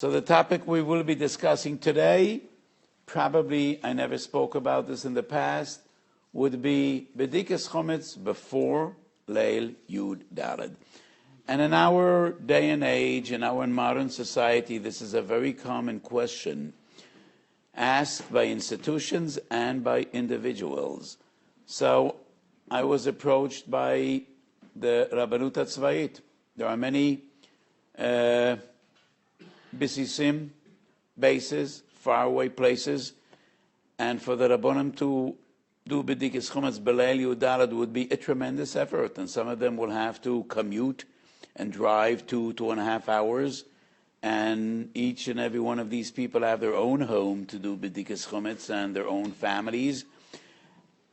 So the topic we will be discussing today, probably I never spoke about this in the past, would be Bedikas Chometz before Leil Yud Daled. And in our day and age, in our modern society, this is a very common question asked by institutions and by individuals. So I was approached by the Rabbanut HaTzva'it. There are many bisisim, bases, faraway places, and for the Rabbanim to do Bedikas Chometz B'Leil Yud Daled would be a tremendous effort, and some of them will have to commute and drive 2.5 hours, and each and every one of these people have their own home to do Bedikas Chometz and their own families.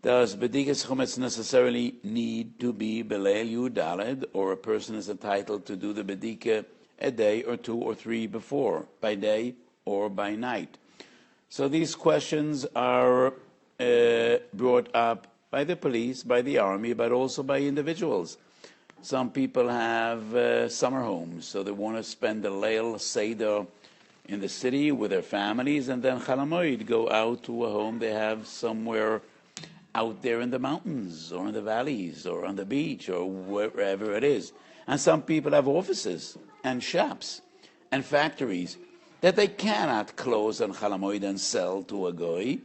Does Bedikas Chometz necessarily need to be B'Leil Yud Daled, or a person is entitled to do the Bedika a day or 2 or 3 before, by day or by night? So these questions are brought up by the police, by the army, but also by individuals. Some people have summer homes, so they want to spend the Leil Seder in the city with their families, and then Chol Hamoed go out to a home they have somewhere out there in the mountains, or in the valleys, or on the beach, or wherever it is. And some people have offices and shops and factories that they cannot close on Chol Hamoed and sell to a goy.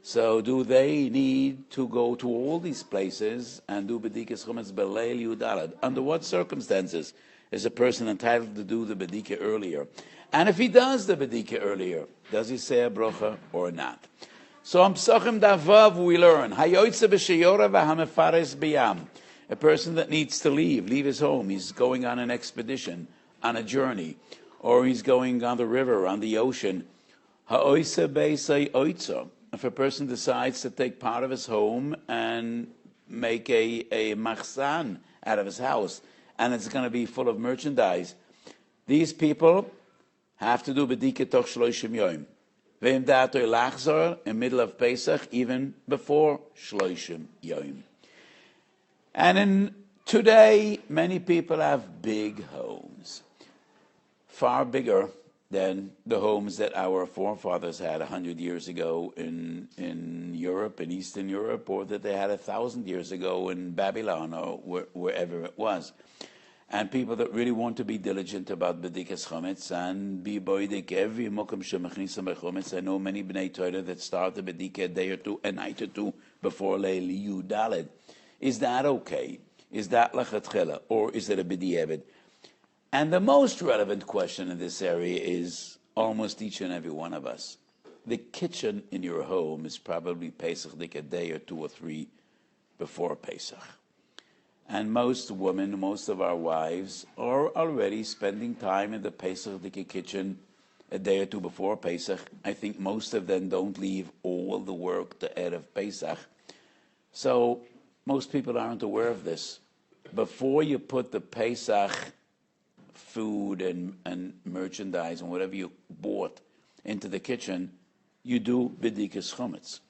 So do they need to go to all these places and do Bedikas Chometz B'Leil Yud Daled? Under what circumstances is a person entitled to do the Bedika earlier? And if he does the Bedika earlier, does he say a bracha or not? So on Pesachim Davav we learn, Hayoytze b'sheyora v'hamefares b'yam. A person that needs to leave his home, he's going on an expedition, on a journey, or he's going on the river, on the ocean. Ha'oyse be'sei oitzo. If a person decides to take part of his home and make a machzan out of his house, and it's going to be full of merchandise, these people have to do bedika toch shloishim yom. Ve'im da'atoi lachzor, in middle of Pesach, even before shloishim yom. And today, many people have big homes, far bigger than the homes that our forefathers had 100 years ago in Europe, in Eastern Europe, or that they had 1,000 years ago in Babylon, or wherever it was. And people that really want to be diligent about Bedikas Chometz and be boidik every mokum shemachnisam b'chometz. I know many bnei Torah that start the Bedika a day or two, a night or two before Leil Yud Daled. Is that okay? Is that lachatchila, or is it a b'diavad? And the most relevant question in this area is almost each and every one of us. The kitchen in your home is probably Pesach a day or 2 or 3 before Pesach. And most women, most of our wives, are already spending time in the Pesach kitchen a day or 2 before Pesach. I think most of them don't leave all the work to Erev Pesach. So most people aren't aware of this. Before you put the Pesach food and merchandise and whatever you bought into the kitchen, you do Bedikas Chometz,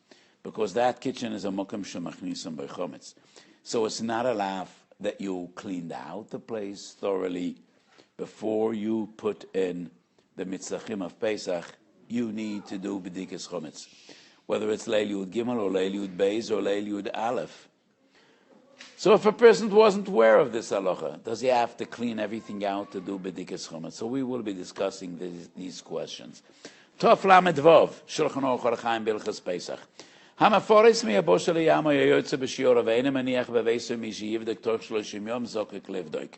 because that kitchen is a mokum shemachnisam b'chometz. So it's not a laugh that you cleaned out the place thoroughly before you put in the mitzachim of Pesach. You need to do Bedikas Chometz, whether it's Leil Yud Gimel or Leil Yud Beis or Leil Yud Aleph. So if a person wasn't aware of this halacha, does he have to clean everything out to do Bedikas Chometz? So we will be discussing these questions. Tov Lamed Vov, Shulchan Aruch Orachaim Bilchas Pesach. Hamaforis mi'abo shel yam hayotze b'shior aveinu maniach b'veiso mishiv d'ktor shloshim yom zokek levdoik.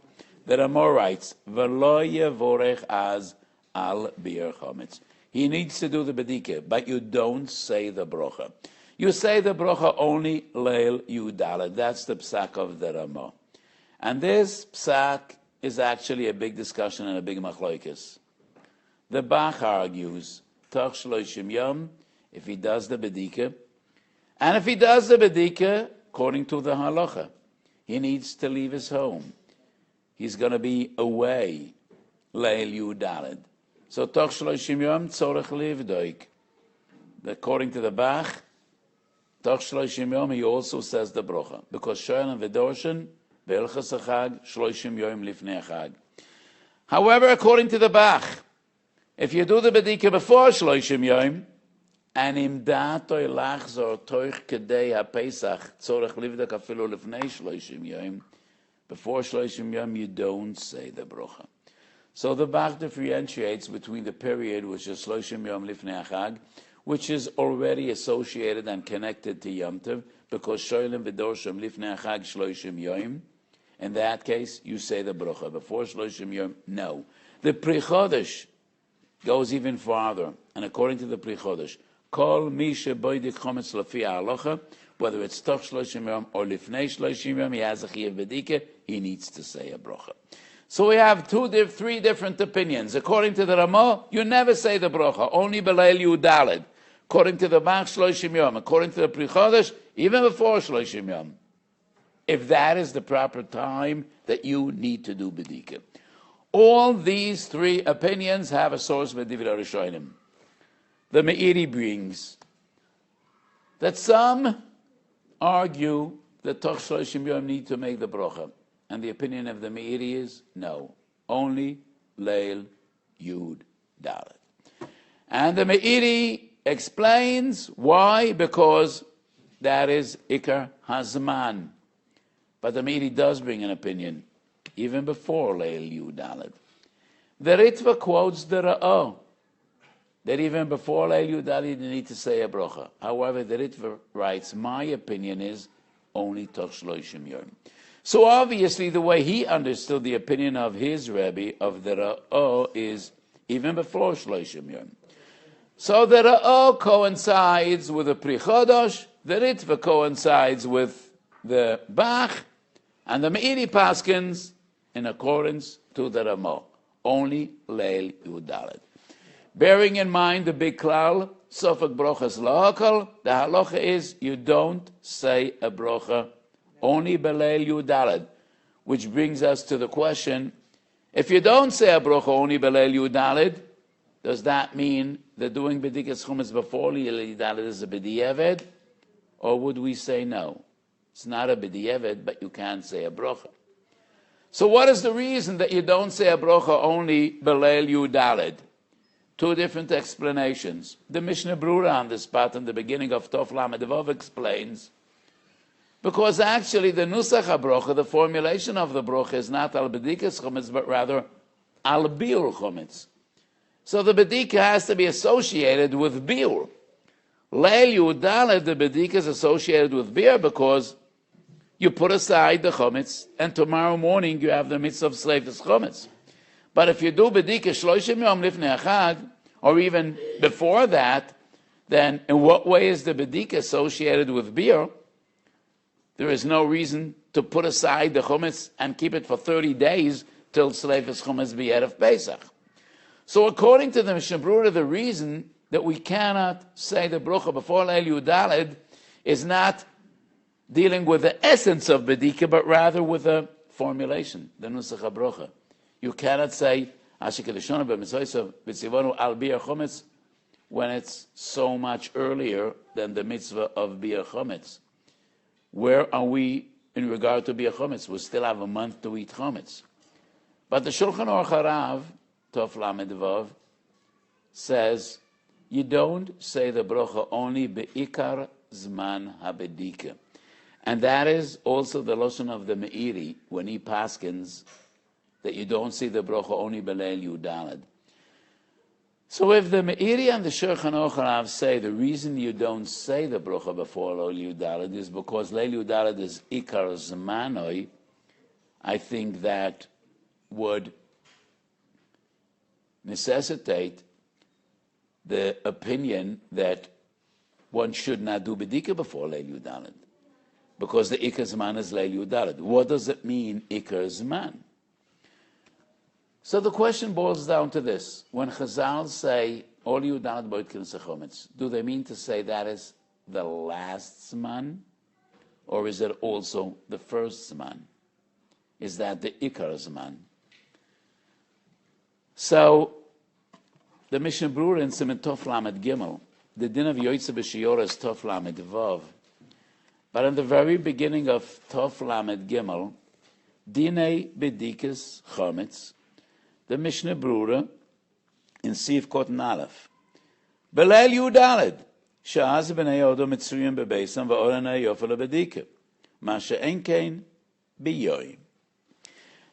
The Ramah writes, V'lo yevorech az al bir chometz. He needs to do the bedika, but you don't say the brocha. You say the brocha only Leil Yud Daled. That's the Pesach of the Ramah. And this Pesach is actually a big discussion and a big machlokes. The Bach argues, Toch Shloshim Yom, if he does the bedika, and if he does the bedika, according to the halacha, he needs to leave his home. He's going to be away, Leil Yud Daled. So Toch Shloshim Yom tzorech livdoik. According to the Bach, Toch Shloshim Yom, he also says the brocha, because Shoel and Vedorshan Hilchos Chag Shloshim Yom Lifnei Chag. However, according to the Bach, If you do the bedika before Shloshim Yom, and im da'atoi lachzor toich kedei ha-Pesach, tzorech livdak afilu lefnei Shloshim Yom, before Shloshim Yom, you don't say the brocha. So the Bach differentiates between the period, which is Shloshim Yom lifnei Chag, which is already associated and connected to Yom Tov, because Shoylem v'dorshim lifnei Chag Shloshim Yom. In that case, you say the brocha. Before Shloshim Yom, no. The Pri Chodesh goes even farther, and according to the Pri Chodesh, Kol mi sheboidik chometz lafi ha'alocha, whether it's toch Shloshim Yom or lifnei Shloshim Yom, he has a chiyuv bedika, he needs to say a brocha. So we have three different opinions. According to the Ramah, you never say the brocha, only beleil Yudalid. According to the Bach, Shloshim Yom. According to the Pri Chodesh, even before Shloshim Yom. If that is the proper time that you need to do bedika. All these three opinions have a source with Divrei Rishonim. The Meiri brings that some argue that Toch Shloshim Yom need to make the brocha. And the opinion of the Meiri is no, only Leil Yud Dalet. And the Meiri explains why, because that is Ikar Hazman. But the Meiri does bring an opinion, even before Leil Yud Dalet. The Ritva quotes the Ra'ah, that even before Leil Yud Dalet you need to say a brocha. However, the Ritva writes, my opinion is only Toch Shloshim Yom. So obviously the way he understood the opinion of his Rebbe, of the Ra'ah, is even before Shloshim Yom. So the Ra'ah coincides with the Pri Chodesh, the Ritva coincides with the Bach, and the Meiri paskins in accordance to the Ramah. Only Leil Yud Dalet. Bearing in mind the big klal, Sofek brochas la'akal, the halacha is you don't say a brocha, only beleil Yud Dalet. Which brings us to the question, if you don't say a brocha, only beleil Yud Dalet, does that mean that doing bedikas chumetz before Leil Yud Dalet is a b'di'eved? Or would we say no? It's not a b'di'eved, but you can't say a brocha. So what is the reason that you don't say a brocha only beleil Yud Dalet? Two different explanations. The Mishnah Brura on this part in the beginning of Tov Lamed Vav explains, because actually the Nusach HaBrocha, the formulation of the brocha, is not al bedikas chumetz, but rather al bi'ur chumetz. So the bedika has to be associated with bi'ur. Leil Yud Dalet, the bedika is associated with bi'ur because you put aside the chumetz, and tomorrow morning you have the mitzvah of sleifes chumetz. But if you do bedika shloshim yom lifnei Chag, or even before that, then in what way is the bedika associated with bi'ur? There is no reason to put aside the chumetz and keep it for 30 days till sleifes chumetz be out of Pesach. So according to the Mishnah Brura, the reason that we cannot say the brocha before Leil Yud Dalet is not dealing with the essence of bedika, but rather with the formulation, the Nusach HaBrocha. You cannot say Asher Kedeshonu b'Mitzvah v'Tzivonu al bi'ur chumetz when it's so much earlier than the mitzvah of bi'ur chumetz. Where are we in regard to bi'ur chumetz? We still have a month to eat chumetz. But the Shulchan Aruch HaRav, Tov Lamed Vav, says you don't say the brocha only be'ikar zman habedika. And that is also the lashon of the Meiri when he paskins that you don't say the brocha only beleil Yud Dalet. So if the Meiri and the Shulchan Aruch HaRav say the reason you don't say the brocha before Leil Yud Dalet is because Leil Yud Dalet is ikar zmanoi, I think that would necessitate the opinion that one should not do bedika before Leil Yud Dalet, because the ikar zman is Leil Yud Dalet. What does it mean, ikar zman? So the question boils down to this. When Chazal say, all Yud Dalet boitkin sechometz, do they mean to say that is the last zman? Or is it also the first zman? Is that the ikar zman? So, the Mishnah Brura in Siman Tov Lamed Gimel, the din of Yoitze B'Shiora is Tov Lamed Vav. But in the very beginning of Tov Lamed Gimel, Dinei Bedikas Chometz, the Mishnah Brura in Sif Kotan Aleph. Beleil Yudalid, Sha'az b'nei Odom mitzriyim bebeisam va'oranei yofel b'dika, ma she'en kein biyoim.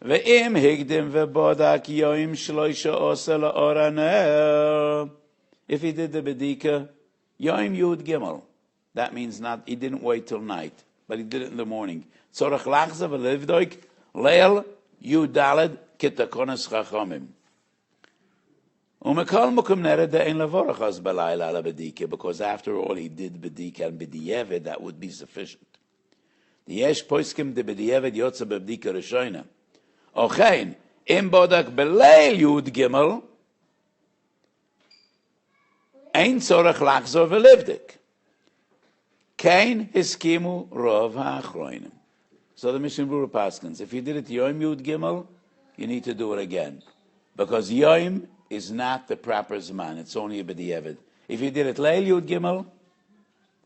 Ve'im higdim ve'bodak yoim shloisha osa la'oranei. If he did the bedika, yoim yud gimel. That means he didn't wait till night, but he did it in the morning. Tzorach lachza v'livdoik leil yudalid kitakonas chachomim. Umekal mukum nered de'en levorachas b'layla ala bedika, because after all he did bedika and b'di'evet, that would be sufficient. The yesh poiskim de b'di'evet yotza b'bdika rishoyna. Ochein, im bodak b'leil yud gimel, ein tzorach lachzor v'livdik. Kain hiskimu rov ha'achroinim. So the Mishnah Berurah paskins, if you did it Yom Yud Gimel, you need to do it again. Because Yom is not the proper Zman, it's only a B'di'evet. If you did it Leil Yud Gimel,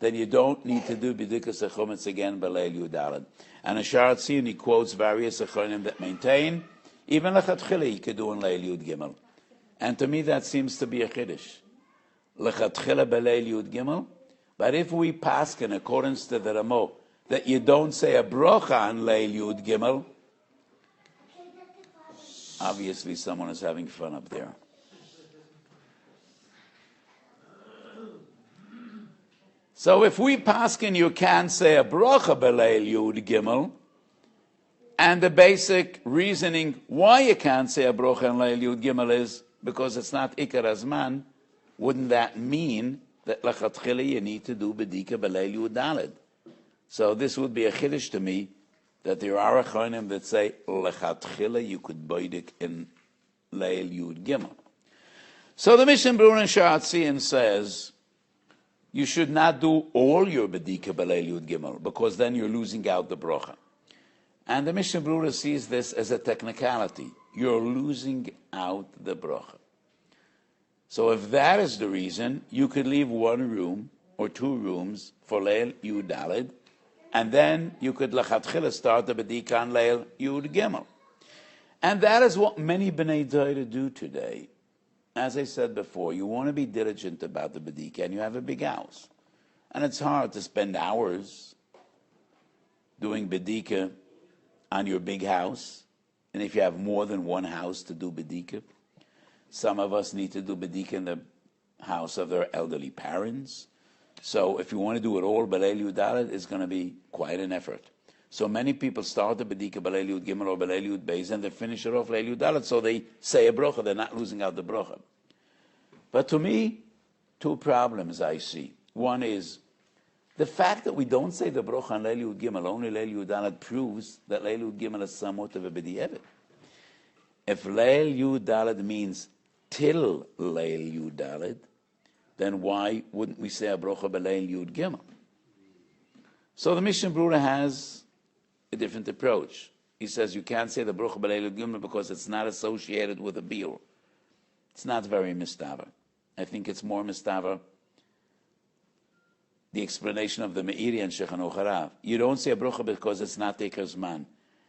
then you don't need to do B'dikas HaChumetz again, but Leil Yud Daled. And a Sharat Tziyun, he quotes various Achronim that maintain, even Lechatchila you could do in Leil Yud Gimel. And to me that seems to be a Chiddush. Lechatchila B'Leil Yud Gimel. But if we pass in accordance to the Ramo, that you don't say a brocha on Leil Yud Gimel, obviously someone is having fun up there. So if we paskin, you can't say a brocha b'Leil Yud Gimel, and the basic reasoning why you can't say a brocha on Leil Yud Gimel is because it's not Ikar Azman, wouldn't that mean that lachatchila you need to do bedika b'Leil Yud Daled? So this would be a chiddush to me that there are achronim that say lechatchila you could boidik in Leil Yud Gimel. So the Mishnah Berurah in Sharat Tziyun says you should not do all your bedika b'Leil Yud Gimel because then you're losing out the brocha. And the Mishnah Berurah sees this as a technicality. You're losing out the brocha. So if that is the reason, you could leave one room or two rooms for Leil Yud Daled, and then you could lachatchila start the bedika on Leil Yud Gimel. And that is what many B'nai Doira do today. As I said before, you want to be diligent about the bedika, and you have a big house. And it's hard to spend hours doing bedika on your big house. And if you have more than one house to do bedika, some of us need to do bedika in the house of their elderly parents. So if you want to do it all, B'Leil Yud Daled, it's going to be quite an effort. So many people start the bedika B'Leil Yud Gimel or B'Leil Yud Beis, and they finish it off Leil Yud Daled, so they say a brocha, they're not losing out the brocha. But to me, two problems I see. One is, the fact that we don't say the brocha on Leil Yud Gimel, only Leil Yud Daled, proves that Leil Yud Gimel is somewhat of a b'di'evet. If Leil Yud Daled means till Leil Yud Daled, then why wouldn't we say a brocha b'Leil Yud Gimel? So the Mishnah Berurah has a different approach. He says you can't say the brocha b'Leil Yud Gimel because it's not associated with a biur. It's not very mistaver. I think it's more mistaver the explanation of the Meiri and Shulchan HaRav. You don't say a brocha because it's not Deikar Zman.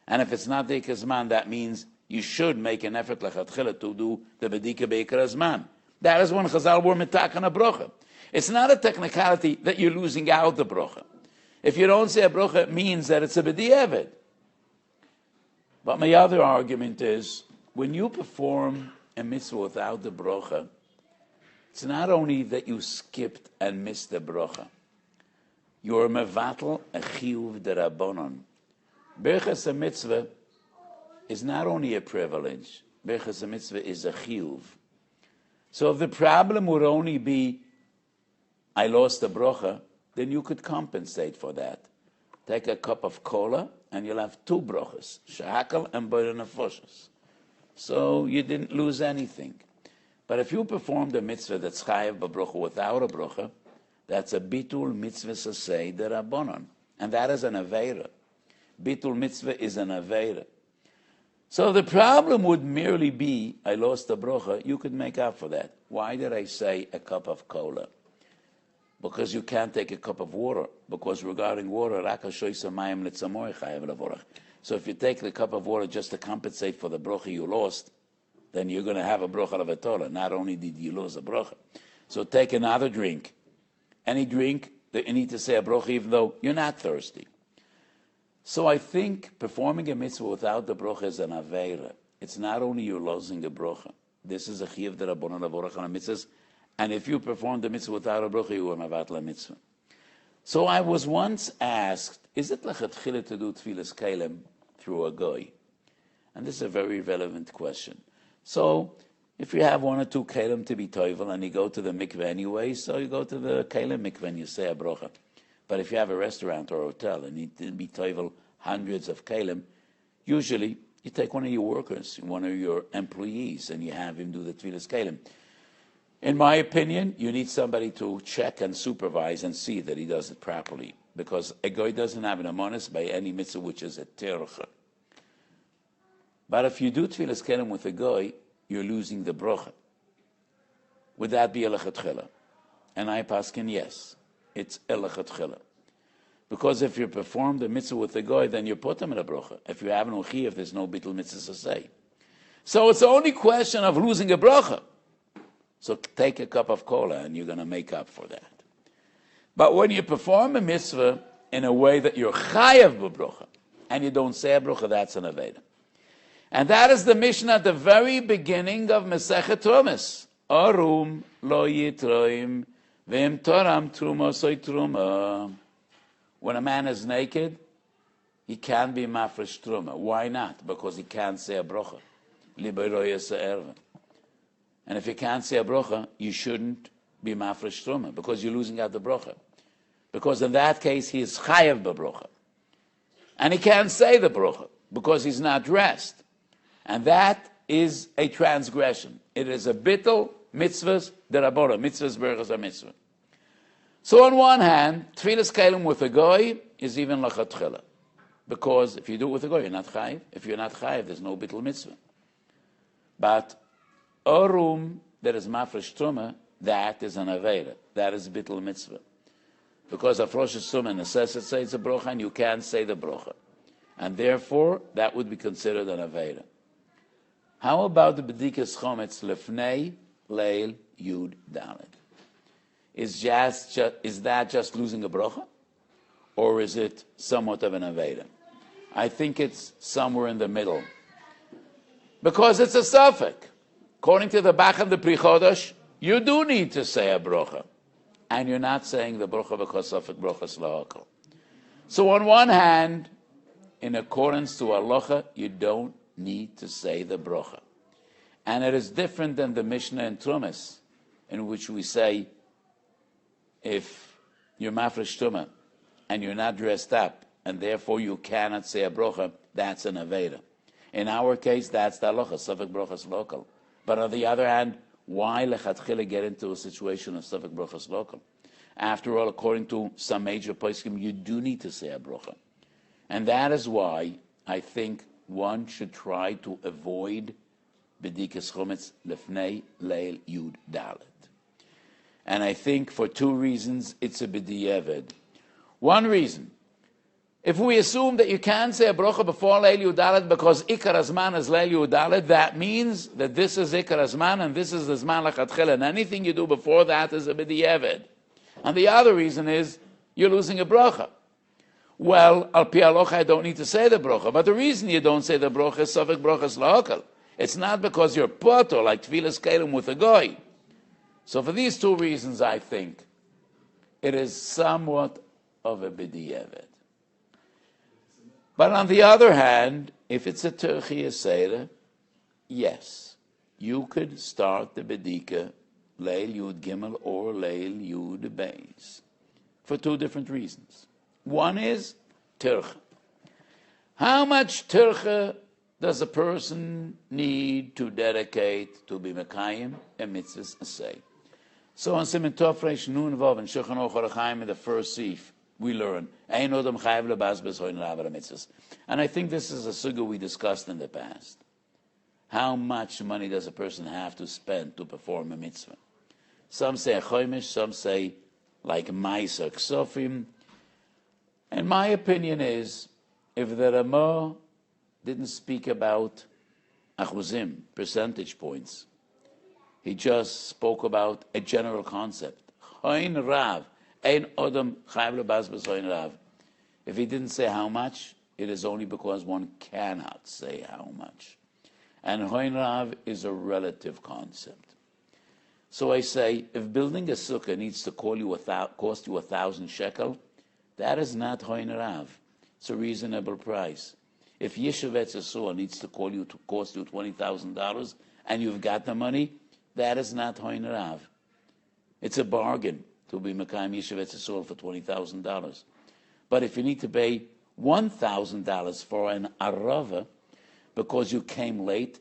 And if it's not Deikar Zman, that means you should make an effort lechatchila to do the bedika beikar azman. That is when Chazal were mitakan a brocha. It's not a technicality that you're losing out the brocha. If you don't say a brocha, it means that it's a b'di'evet. But my other argument is, when you perform a mitzvah without the brocha, it's not only that you skipped and missed the brocha. You're mevatel a chiyuv derabonon. Berachas a mitzvah is not only a privilege, Berachas HaMitzvah is a chiyuv. So if the problem would only be, I lost a brocha, then you could compensate for that. Take a cup of cola, and you'll have two brochas, shahakal and boyer nefoshes. So you didn't lose anything. But if you performed a mitzvah that's chayav b'brocha without a brocha, that's a bitul mitzvah sasei derabonon. And that is an aveira. Bitul mitzvah is an aveira. So the problem would merely be, I lost a brocha, you could make up for that. Why did I say a cup of cola? Because you can't take a cup of water. Because regarding water, so if you take the cup of water just to compensate for the brocha you lost, then you're going to have a brocha of a Torah. Not only did you lose a brocha. So take another drink. Any drink that you need to say a brocha even though you're not thirsty. So I think performing a mitzvah without the brocha is an aveira. It's not only you're losing a brocha. This is a chiyuv d'Rabbanan avorach on a mitzvah. And if you perform the mitzvah without a brocha, you are mavatla mitzvah. So I was once asked, is it lechatchila to do tfilas kalim through a goy? And this is a very relevant question. So if you have one or two kalim to be toivel and you go to the mikveh anyway, so you go to the kalim mikveh and you say a brocha. But if you have a restaurant or a hotel and you need to be toivel hundreds of kalim, usually you take one of your workers, one of your employees, and you have him do the tfilas kalim. In my opinion, you need somebody to check and supervise and see that he does it properly. Because a goy doesn't have an amonis by any mitzvah which is a tercha. But if you do tfilas kelim with a goy, you're losing the brocha. Would that be a lechatchila? And I paskin, yes, it's a lechatchila. Because if you perform the mitzvah with the goy, then you put him in a brocha. If you have no chiyuv, there's no bittul mitzvah to say. So it's the only question of losing a brocha. So take a cup of cola and you're going to make up for that. But when you perform a mitzvah in a way that you're chayav b'brocha, and you don't say a brocha, that's an aveda. And that is the mission at the very beginning of Masechet Trumas. Arum lo yitroim v'im toram truma soy truma. When a man is naked, he can't be mafresh truma. Why not? Because he can't say a brocha. Liberoya se'erva. And if you can't say a brocha, you shouldn't be mafresh truma, because you're losing out the brocha. Because in that case, he is chayav b'brocha. And he can't say the brocha, because he's not dressed. And that is a transgression. It is a bittul mitzvahs derabora, mitzvahs berachas ha-mitzvah. So on one hand, tfilas kalim with a goy is even lachatchila. Because if you do it with a goy, you're not chayav. If you're not chayav, there's no bittul mitzvah. But a room that is mafresh truma, that is an aveda. That is bittul mitzvah. Because a Rosh Hashanah necessitates a brocha, and you can't say the brocha. And therefore, that would be considered an aveda. How about the bedikas chometz lefnei leil yud dalet? Is that just losing a brocha? Or is it somewhat of an aveda? I think it's somewhere in the middle. Because it's a suffix. According to the Bach and the Pri Chodesh, you do need to say a brocha. And you're not saying the brocha because suffix brochas lahakol. So on one hand, in accordance to halacha, you don't need to say the brocha. And it is different than the Mishnah in Trumas, in which we say, if you're mafresh truma and you're not dressed up, and therefore you cannot say a brocha, that's an aveda. In our case, that's the halacha, suffix brochas lahakol. But on the other hand, why lechatchila get into a situation of suffix brochas lahakol? After all, according to some major poskim, you do need to say a brocha. And that is why I think one should try to avoid bedikas chometz lefnei leil yud dalet. And I think for two reasons it's a b'di'eved. One reason, if we assume that you can't say a brocha before leil yud dalet because ikar hazman is leil yud dalet, that means that this is ikar hazman and this is the zman lechatchila, and anything you do before that is a b'di'eved. And the other reason is you're losing a brocha. Well, al pi halacha, I don't need to say the brocha. But the reason you don't say the brocha is suffix brochas lahakol. It's not because you're potter like tfilas kelim with a goy. So for these two reasons, I think it is somewhat of a b'di'eved. But on the other hand, if it's a terchi seder, yes, you could start the bedika leil yud gimel or leil yud beis for two different reasons. One is tircha. How much tircha does a person need to dedicate to be mekayim a mitzvahs asay? So on Siman Tov Reish Nun Vav and Shulchan Aruch HaRachaim in the first sif, we learn ein odam chayav lebazbez hoyn l'avra mitzvahs. And I think this is a sugya we discussed in the past. How much money does a person have to spend to perform a mitzvah? Some say a chomish, some say like ma'aser ksofim. And my opinion is, if the Ramah didn't speak about achuzim, percentage points. He just spoke about a general concept. Hoin Rav, ein odom chayav lebazbaz hoin Rav. If he didn't say how much, it is only because one cannot say how much. And hoin Rav is a relative concept. So I say, if building a sukkah needs to cost you 1,000 shekel, that is not hoin Rav. It's a reasonable price. If Yeshivet Yisrael needs to cost you $20,000 and you've got the money, that is not hoin Rav. It's a bargain to be Mekayim Yeshivet Yisrael for $20,000. But if you need to pay $1,000 for an arava because you came late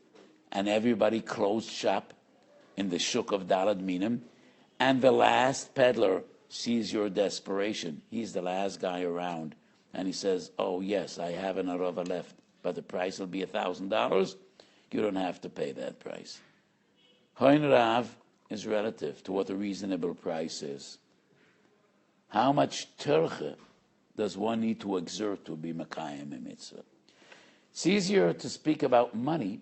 and everybody closed shop in the shuk of Dalad Minim, and the last peddler sees your desperation. He's the last guy around, and he says, oh yes, I have an arava left, but the price will be $1,000. You don't have to pay that price. Hoin Rav is relative to what a reasonable price is. How much terche does one need to exert to be Mekayim a mitzvah? It's easier to speak about money,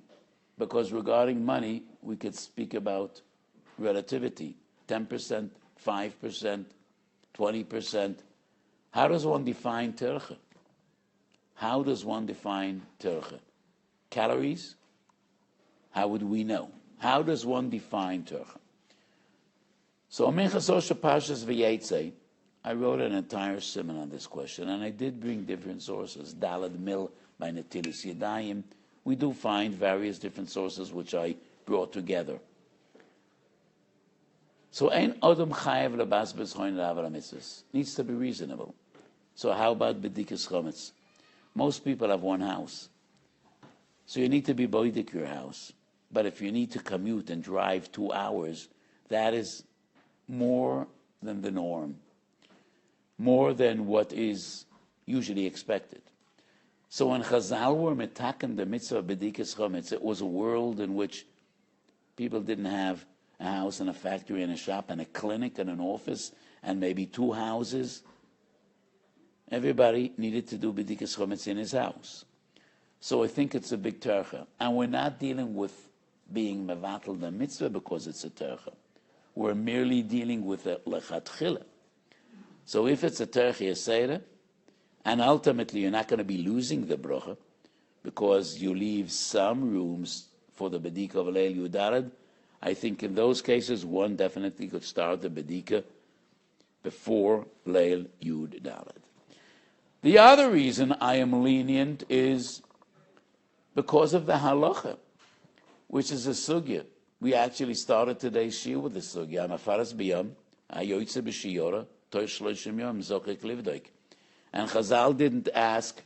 because regarding money, we could speak about relativity, 10%, 5%, 20%. How does one define terche? How does one define terche? Calories? How would we know? How does one define terche? So, Minchas Pashas V'Yetzei, I wrote an entire sermon on this question, and I did bring different sources. Dalad Mil by Natilis Yadayim. We do find various different sources which I brought together. So, ein odom chayav lebazbaz hoin Rav al mitzvahs. Needs to be reasonable. So how about bedikas chometz? Most people have one house. So you need to be boidik your house. But if you need to commute and drive 2 hours, that is more than the norm. More than what is usually expected. So when Chazal were metaken the mitzvah of bedikas chometz, it was a world in which people didn't have a house and a factory and a shop and a clinic and an office and maybe 2 houses. Everybody needed to do bedikas chometz in his house. So I think it's a big tercha. And we're not dealing with being mevatel the mitzvah because it's a tercha. We're merely dealing with a lechatchila. So if it's a tercha yesera, and ultimately you're not going to be losing the bracha because you leave some rooms for the bedika of Leil Yudarad, I think in those cases one definitely could start the bedika before Leil Yud Dalad. The other reason I am lenient is because of the halacha, which is a sugya. We actually started today's shiur with the sugya. Amafaras biyam, ayoytze b'shiyora, toy shloshim yom, zokek livdoik. And Chazal didn't ask,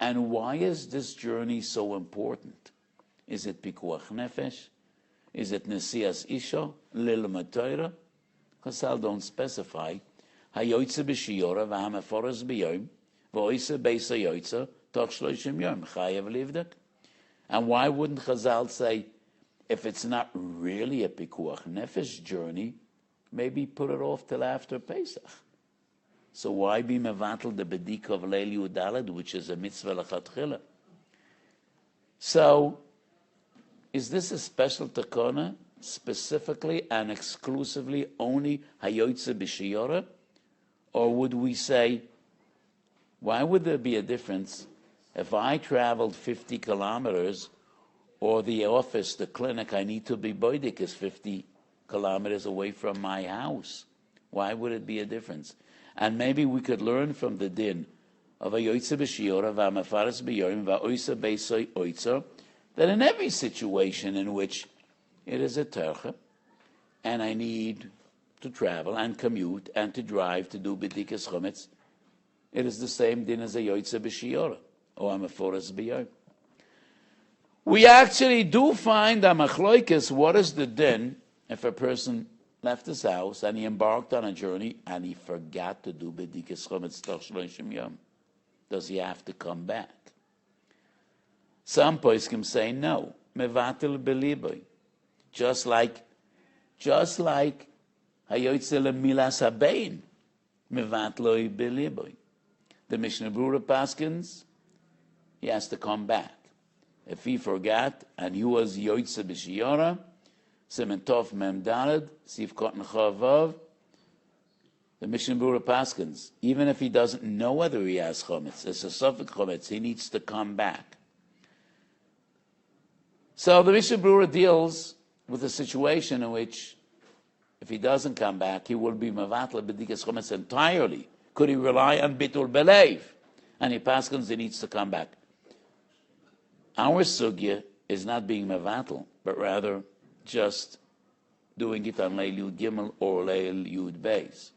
and why is this journey so important? Is it pikuach nefesh? Is it nesias isha, lilma Torah? Chazal don't specify. Hayoytze b'shiyora v'hamaforas b'yom v'oyse beisa yoytze toch shloshim yom chayev livdek. And why wouldn't Chazal say, if it's not really a pikuach nefesh journey, maybe put it off till after Pesach? So why be mevatel the bedika of Leil Yudalad, which is a mitzvah lechatchila? So, is this a special takona, specifically and exclusively only hayoytze b'shiyora? Or would we say, why would there be a difference if I traveled 50 kilometers or the office, the clinic I need to be boidik is 50 kilometers away from my house? Why would it be a difference? And maybe we could learn from the din of a yoytze b'shiyora v'amafaras b'yorim v'oyse beisoy oitzer that in every situation in which it is a tercha and I need to travel and commute and to drive to do bedikas chometz, it is the same din as a yoytze b'shiyora or amafaras b'yorim. We actually do find a machloikis. What is the din if a person left his house and he embarked on a journey and he forgot to do bedikas chometz toch shloshim yom? Does he have to come back? Some poskim say no, mevatel beliboy, just like hayoytze lemilas habein, mevatloi beliboy. The Mishnah Berurah paskins, he has to come back. If he forgot and he was yoytze b'shiyara, Simen Tov Mem Daled, Sif Kot Nechavav, the Mishnah Berurah paskins, even if he doesn't know whether he has chometz, it's a suffix chometz, he needs to come back. So the Mishnah Berurah deals with a situation in which, if he doesn't come back, he will be mevatel b'dikas chometz entirely. Could he rely on bitul belev? And he paskins, he needs to come back. Our sugya is not being mevatel, but rather just doing it on Leil Yud Gimel or Leil Yud Beis.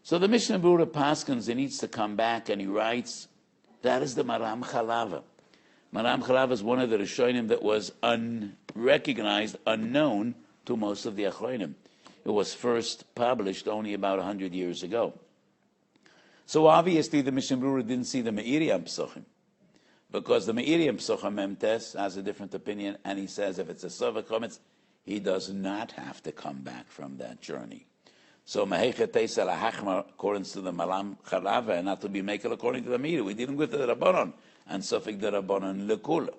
So the Mishnah Berurah paskins, he needs to come back, and he writes, that is the Maram Chalava. Maram Chalava is one of the Rishonim that was unrecognized, unknown to most of the Achronim. It was first published only about 100 years ago. So obviously the Mishnah Berurah didn't see the Me'iriyam Psochim, because the Me'iriyam Psochim Memtes has a different opinion, and he says if it's a Sovah Chometz, he does not have to come back from that journey. So Mehechet Teisel HaHachmar, according to the Malam Chalava, and not to be Mekel according to the Me'ir, we're dealing with the Rabbanon, and Sofik the Rabbanon Lekula.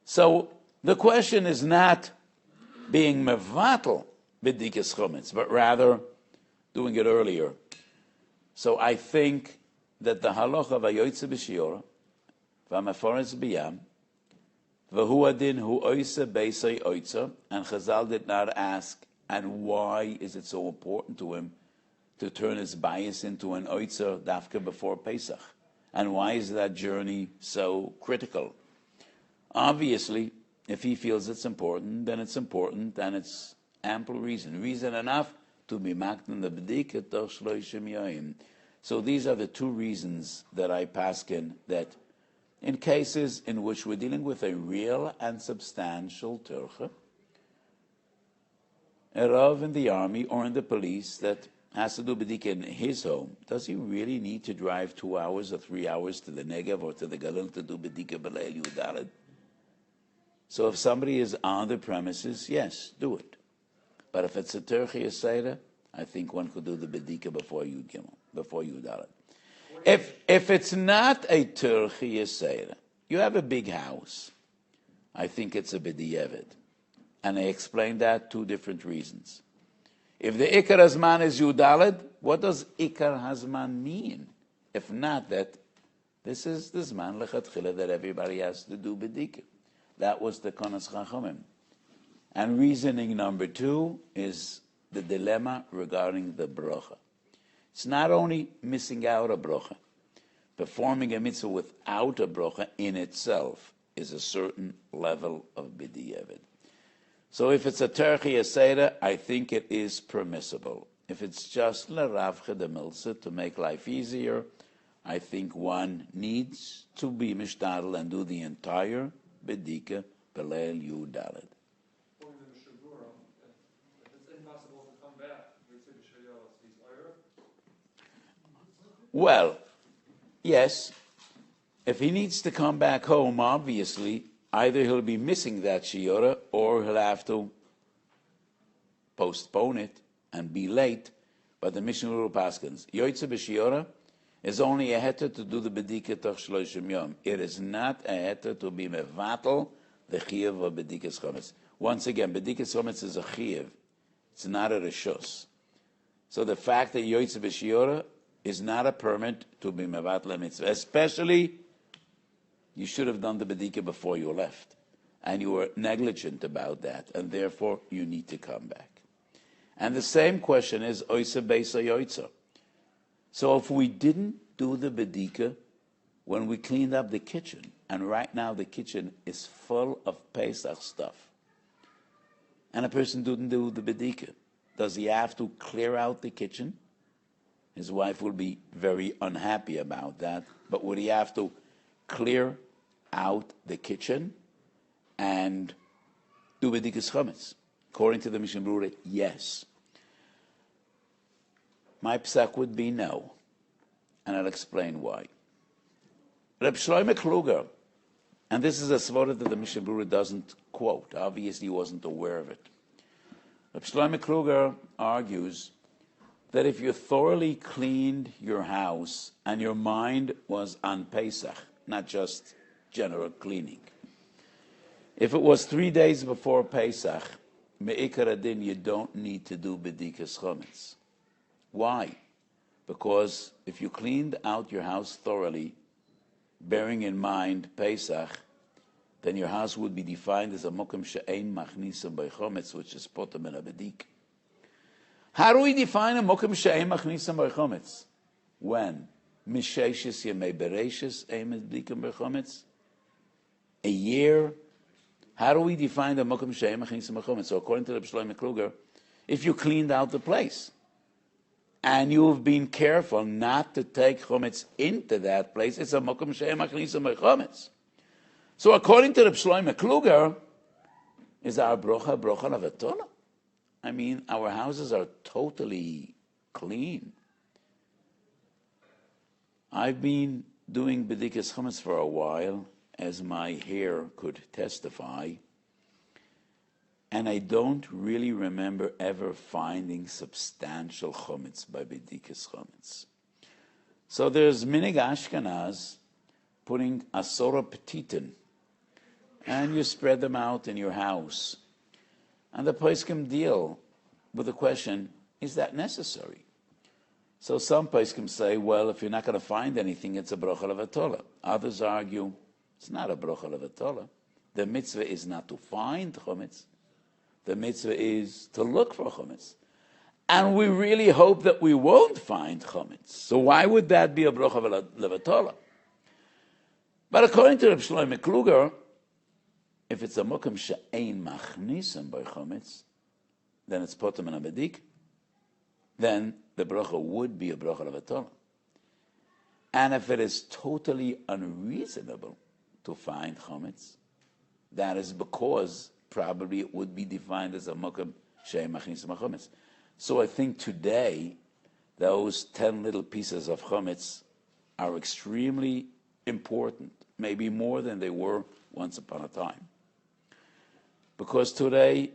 So the question is not being mevatel b'dikas chometz, but rather doing it earlier. So I think that the halacha of hayoytze b'shiyora, v'amaforetz b'yam, v'hu adin hu oise beisay oitza, and Chazal did not ask, and why is it so important to him to turn his bias into an oitza dafka before Pesach? And why is that journey so critical? Obviously, if he feels it's important, then it's important, and it's ample reason enough to be maked in the b'dikah toch shloishim yoyim. So these are the two reasons that I paskin, that in cases in which we're dealing with a real and substantial tercha, a Rav in the army or in the police that has to do b'dikah in his home, does he really need to drive 2 hours or 3 hours to the Negev or to the Galil to do b'dikah b'leil Yudalad? So if somebody is on the premises, yes, do it. But if it's a Terchi Yisera, I think one could do the B'dika before Yud Gimel, before Yud Aleph. If it's not a Terchi Yisera, you have a big house, I think it's a B'diyevet. And I explained that 2 different reasons. If the Ikar Hazman is Yud Aleph, what does Ikar Hazman mean? If not that, this is the Zman Lechatchila that everybody has to do B'dika. That was the Konas Chachamim. And reasoning number 2 is the dilemma regarding the brocha. It's not only missing out a brocha. Performing a mitzvah without a brocha in itself is a certain level of b'diavad. So if it's a terchi aseda, I think it is permissible. If it's just l'ravche de milsa to make life easier, I think one needs to be mishtadel and do the entire b'dika b'leil yudalid. Well, yes, if he needs to come back home, obviously, either he'll be missing that shiura or he'll have to postpone it and be late. But the Mishnah Berurah paskins, yoytze b'shiura is only a heter to do the b'dika toch shloshim yom. It is not a heter to be mevatel the chiyuv of b'dikas chometz. Once again, b'dikas chometz is a chiyuv. It's not a reshus. So the fact that yoytze b'shiura is not a permit to be mevatel mitzvah. Especially, you should have done the b'dika before you left, and you were negligent about that, and therefore you need to come back. And the same question is oisa beisa yoitza. So if we didn't do the b'dika when we cleaned up the kitchen, and right now the kitchen is full of Pesach stuff, and a person didn't do the b'dika, does he have to clear out the kitchen? His wife will be very unhappy about that. But would he have to clear out the kitchen and do b'dikas chometz? According to the Mishnah Berurah, yes. My Pesach would be no. And I'll explain why. Reb Shlomo Kluger, and this is a svara that the Mishnah Berurah doesn't quote. Obviously, he wasn't aware of it. Reb Shlomo Kluger argues that if you thoroughly cleaned your house and your mind was on Pesach, not just general cleaning. If it was 3 days before Pesach, me'ikar adin, you don't need to do bedikas chometz. Why? Because if you cleaned out your house thoroughly, bearing in mind Pesach, then your house would be defined as a mokum she'ein machnisam by chometz, which is potem in a bedik. How do we define a mokum she'ein machnisam by chometz? When? Misheishis yemei bereishis ein bedikim by chometz? A year? How do we define the mokum she'ein machnisam by chometz? So according to the Shlomo Kluger, if you cleaned out the place, and you've been careful not to take chometz into that place, it's a mokum she'ein machnisam by chometz. So according to the Shlomo Kluger, is our brocha levatola? I mean, our houses are totally clean. I've been doing bedikas chometz for a while, as my hair could testify, and I don't really remember ever finding substantial chometz by bedikas chometz. So there's minig Ashkenaz putting asora petitin, and you spread them out in your house. And the poskim deal with the question, is that necessary? So some poskim say, well, if you're not going to find anything, it's a brocha levatola. Others argue, it's not a brocha levatola. The mitzvah is not to find chometz. The mitzvah is to look for chometz. And we really hope that we won't find chometz. So why would that be a brocha levatola? But according to Reb Shlomo Kluger, if it's a mokum she'ein machnisam by chometz, then it's potem and abedik, then the bracha would be a bracha levatola. And if it is totally unreasonable to find chometz, that is because probably it would be defined as a mokum she'ein machnisam by chometz. So I think today, those 10 little pieces of chometz are extremely important, maybe more than they were once upon a time. Because today,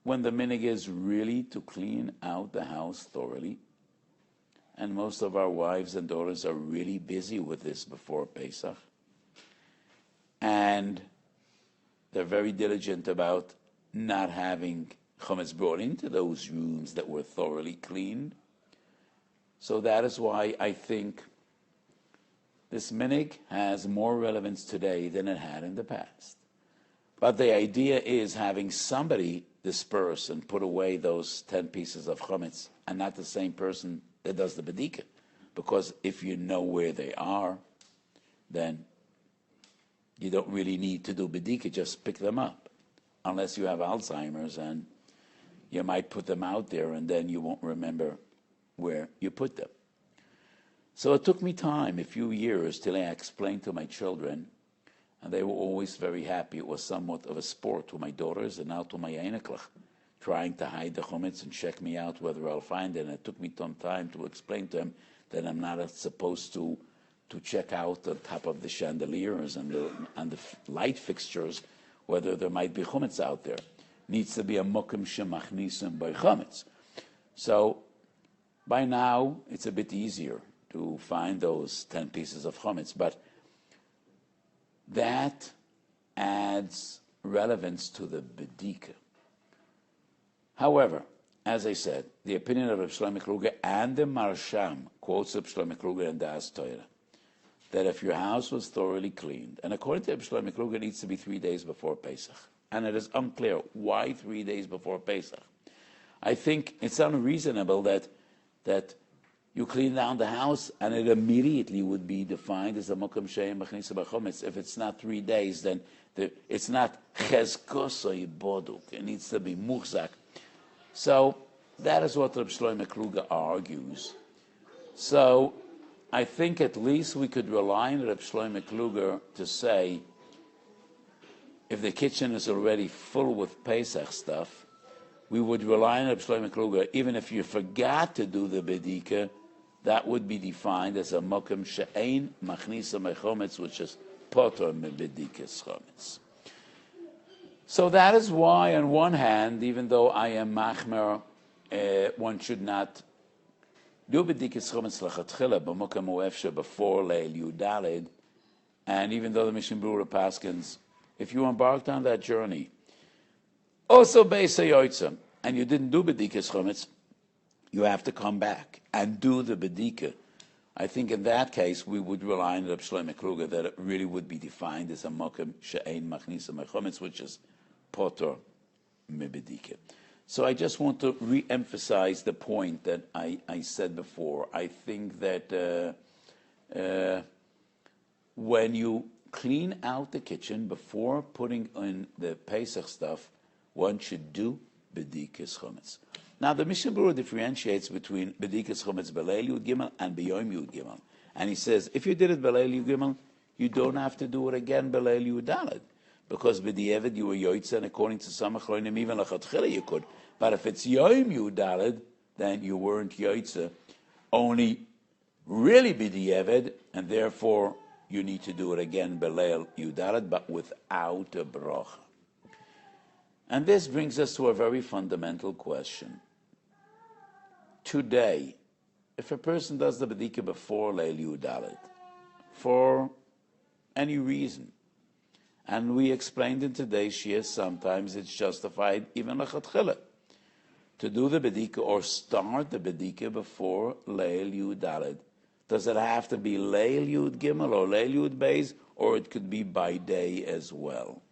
when the minig is really to clean out the house thoroughly, and most of our wives and daughters are really busy with this before Pesach, and they're very diligent about not having chometz brought into those rooms that were thoroughly cleaned. So that is why I think this minig has more relevance today than it had in the past. But the idea is having somebody disperse and put away those 10 pieces of chometz, and not the same person that does the bedikat. Because if you know where they are, then you don't really need to do bedikat, just pick them up. Unless you have Alzheimer's, and you might put them out there and then you won't remember where you put them. So it took me time, a few years, till I explained to my children, and they were always very happy. It was somewhat of a sport to my daughters and now to my einiklach, trying to hide the chometz and check me out whether I'll find it. And it took me some time to explain to them that I'm not supposed to check out the top of the chandeliers and the light fixtures whether there might be chometz out there. Needs to be a mokum shemachnisim by chometz. So by now it's a bit easier to find those 10 pieces of chometz, but that adds relevance to the bedika. However, as I said, the opinion of Reb Shlomo Kluger and the Marsham quotes Reb Shlomo Kluger and the Das Torah, that if your house was thoroughly cleaned, and according to Reb Shlomo Kluger, it needs to be 3 days before Pesach, and it is unclear why 3 days before Pesach. I think it's unreasonable that you clean down the house and it immediately would be defined as a mokum she'ein machnisam by chometz. If it's not 3 days, then it's not chezkoso boduk. It needs to be muchzak. So that is what Reb Shlomo Kluger argues. So I think at least we could rely on Reb Shlomo Kluger to say, if the kitchen is already full with Pesach stuff, we would rely on Reb Shlomo Kluger. Even if you forgot to do the bedika, that would be defined as a mokum she'ein machnisam by chometz, which is poter me bedikas chometz. So that is why, on one hand, even though I am machmer, one should not do bedikas chometz lachatchila b'mokum u'efshe before leil yudalid, And even though the Mishnah Berurah paskins, if you embarked on that journey, also Beis HaYotzim, and you didn't do B'dikas Chometz, you have to come back and do the B'dika. I think in that case, we would rely on Reb Shlomo Kruger that it really would be defined as a Mokem She'ein Machnisa Mechometz, which is Potor Mebedika. So I just want to re-emphasize the point that I said before. I think that when you clean out the kitchen before putting in the Pesach stuff, one should do B'dikas Chometz. Now, the Mishnah Berurah differentiates between B'dikas Chometz B'leil Yud Gimel and B'yom Yud Gimel. And he says, if you did it B'leil Yud Gimel, you don't have to do it again B'leil Yud Daled. Because B'di'evet you were Yoitza, and according to some Achronim, even L'chatchila you could. But if it's Yom Yud Daled, then you weren't Yoitza. Only really B'di'evet, and therefore you need to do it again B'leil Yud Daled, but without a bracha. And this brings us to a very fundamental question. Today, if a person does the B'dika before Leil Yud Daled, for any reason, and we explained in today's Shia, sometimes it's justified even L'chatchila to do the B'dika or start the B'dika before Leil Yud Daled. Does it have to be Leil Yud Gimel or Leil Yud Beis, or it could be by day as well?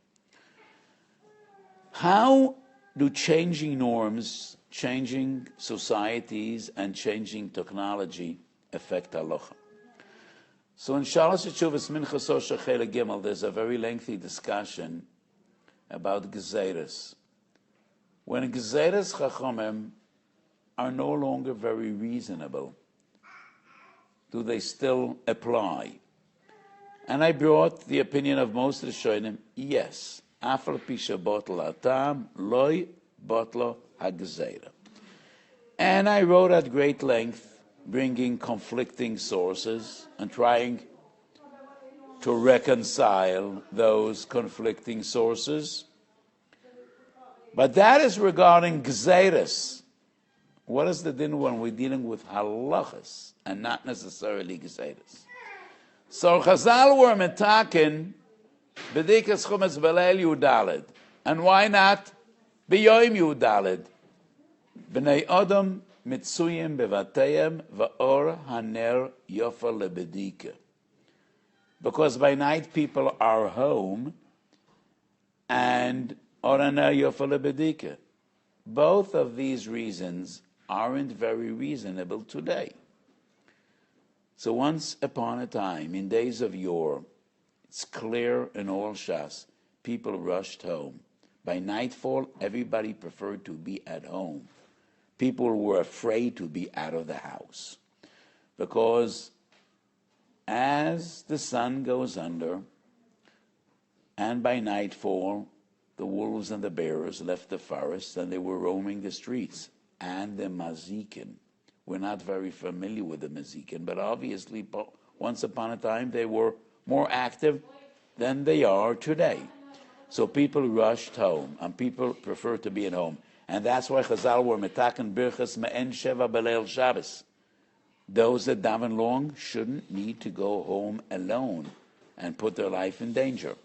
How do changing norms, changing societies, and changing technology affect halacha? So in Shalosh Teshuvos Minchas Osher Chelek Gimel, there's a very lengthy discussion about Gezeres. When Gezeres Chachamim are no longer very reasonable, do they still apply? And I brought the opinion of most of the Shonim, yes. Afal pisha botla atam loy botlo hagzeira. And I wrote at great length, bringing conflicting sources and trying to reconcile those conflicting sources. But that is regarding gzeiras. What is the din when we're dealing with halachas and not necessarily gzeiras? So Chazal were metaken B'dikas Chometz B'leil Yud Daled. And why not B'yom Yud Daled? B'nei Adam mitzuyim bevateyim va'or haner yofa lebedika. Because by night people are home and or haner yofa lebedika. Both of these reasons aren't very reasonable today. So once upon a time, in days of yore, it's clear in all Shas, people rushed home. By nightfall, everybody preferred to be at home. People were afraid to be out of the house. Because as the sun goes under, and by nightfall, the wolves and the bears left the forest and they were roaming the streets. And the mazikin. We're not very familiar with the mazikin, but obviously once upon a time they were more active than they are today. So people rushed home, and people prefer to be at home. And that's why Chazal were metaken birchas me'en sheva beleil Shabbos. Those that daven long shouldn't need to go home alone and put their life in danger.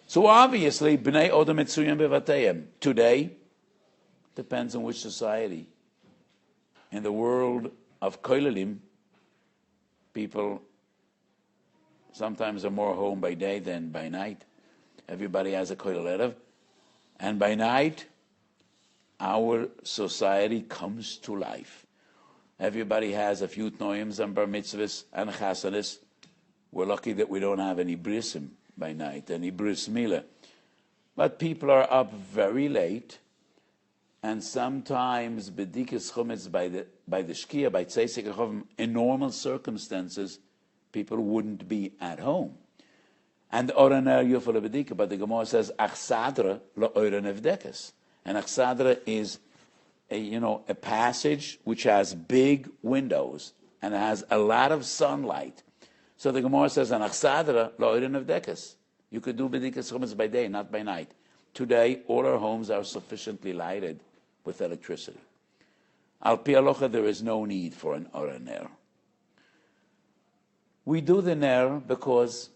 So obviously, b'nei odom mitzuyim bevateyim. Today, depends on which society. In the world of koilelim, people sometimes are more home by day than by night. Everybody has a koilel erev. And by night, our society comes to life. Everybody has a few tnoims and bar mitzvahs and chasanis. We're lucky that we don't have any brisim by night, any bris milah. But people are up very late, and sometimes b'dikas chometz by the shkia, by tzeisek achovim, in normal circumstances, people wouldn't be at home. And oraner yufal b'dika, but the Gemara says achsadra lo oren evdekas, and achsadra is a passage which has big windows and it has a lot of sunlight. So the Gemara says an achsadra lo oren evdekas. You could do b'dikas chometz by day, not by night. Today, all our homes are sufficiently lighted with electricity. Al pi halacha, there is no need for an oraner. We do the ner because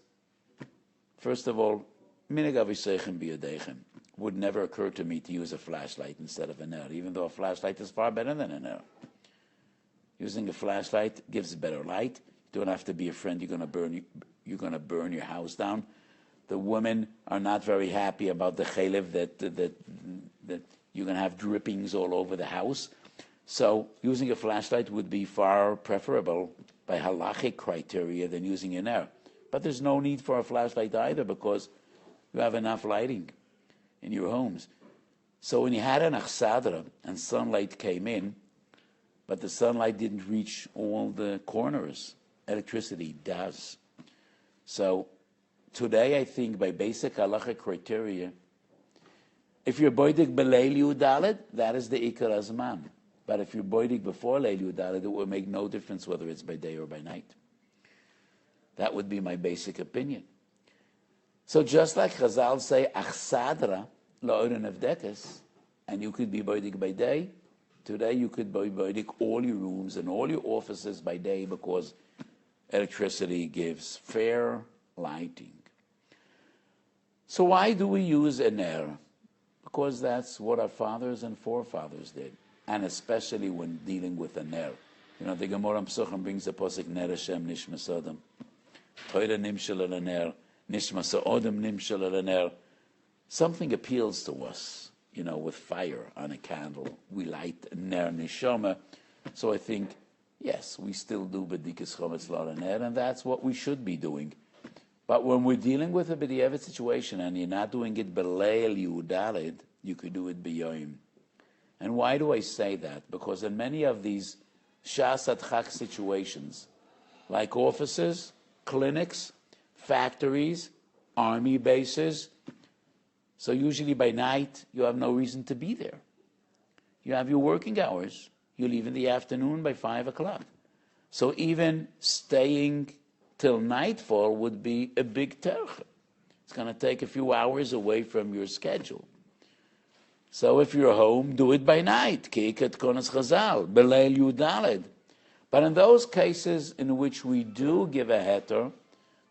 First of all, minig aviseichem biyadechem. Would never occur to me to use a flashlight instead of a ner, even though a flashlight is far better than a ner. Using a flashlight gives better light. You don't have to be afraid you're going to burn your house down. The women are not very happy about the chelev that you're going to have drippings all over the house. So using a flashlight would be far preferable by halachic criteria than using an ner. But there's no need for a flashlight either because you have enough lighting in your homes. So when you had an achsadra and sunlight came in, but the sunlight didn't reach all the corners, electricity does. So today I think by basic halachic criteria, if you're boidig b'leil yudalet, that is the ikar azman. But if you're boidig before leil yudalet, it will make no difference whether it's by day or by night. That would be my basic opinion. So just like Chazal say, achsadra la'oren avdekes, and you could be boidig by day, today you could be boidig all your rooms and all your offices by day because electricity gives fair lighting. So why do we use a ner? Because that's what our fathers and forefathers did, and especially when dealing with a ner. You know, the Gemara Pesachim brings the posik ner Hashem nishmas Adam. Toira nimshel el ner, nishmas Adam nimshel el ner. Something appeals to us, you know, with fire on a candle. We light ner nishama. So I think, yes, we still do b'dikas chometz la ner, and that's what we should be doing. But when we're dealing with a b'diavad situation and you're not doing it b'leil yudalid, you could do it b'yoyim. And why do I say that? Because in many of these shas adchak situations, like offices, clinics, factories, army bases, so usually by night you have no reason to be there. You have your working hours. You leave in the afternoon by 5 o'clock. So even staying till nightfall would be a big terch. It's going to take a few hours away from your schedule. So if you're home, do it by night. Kiket konas chazal, beleil yudaled. But in those cases in which we do give a heter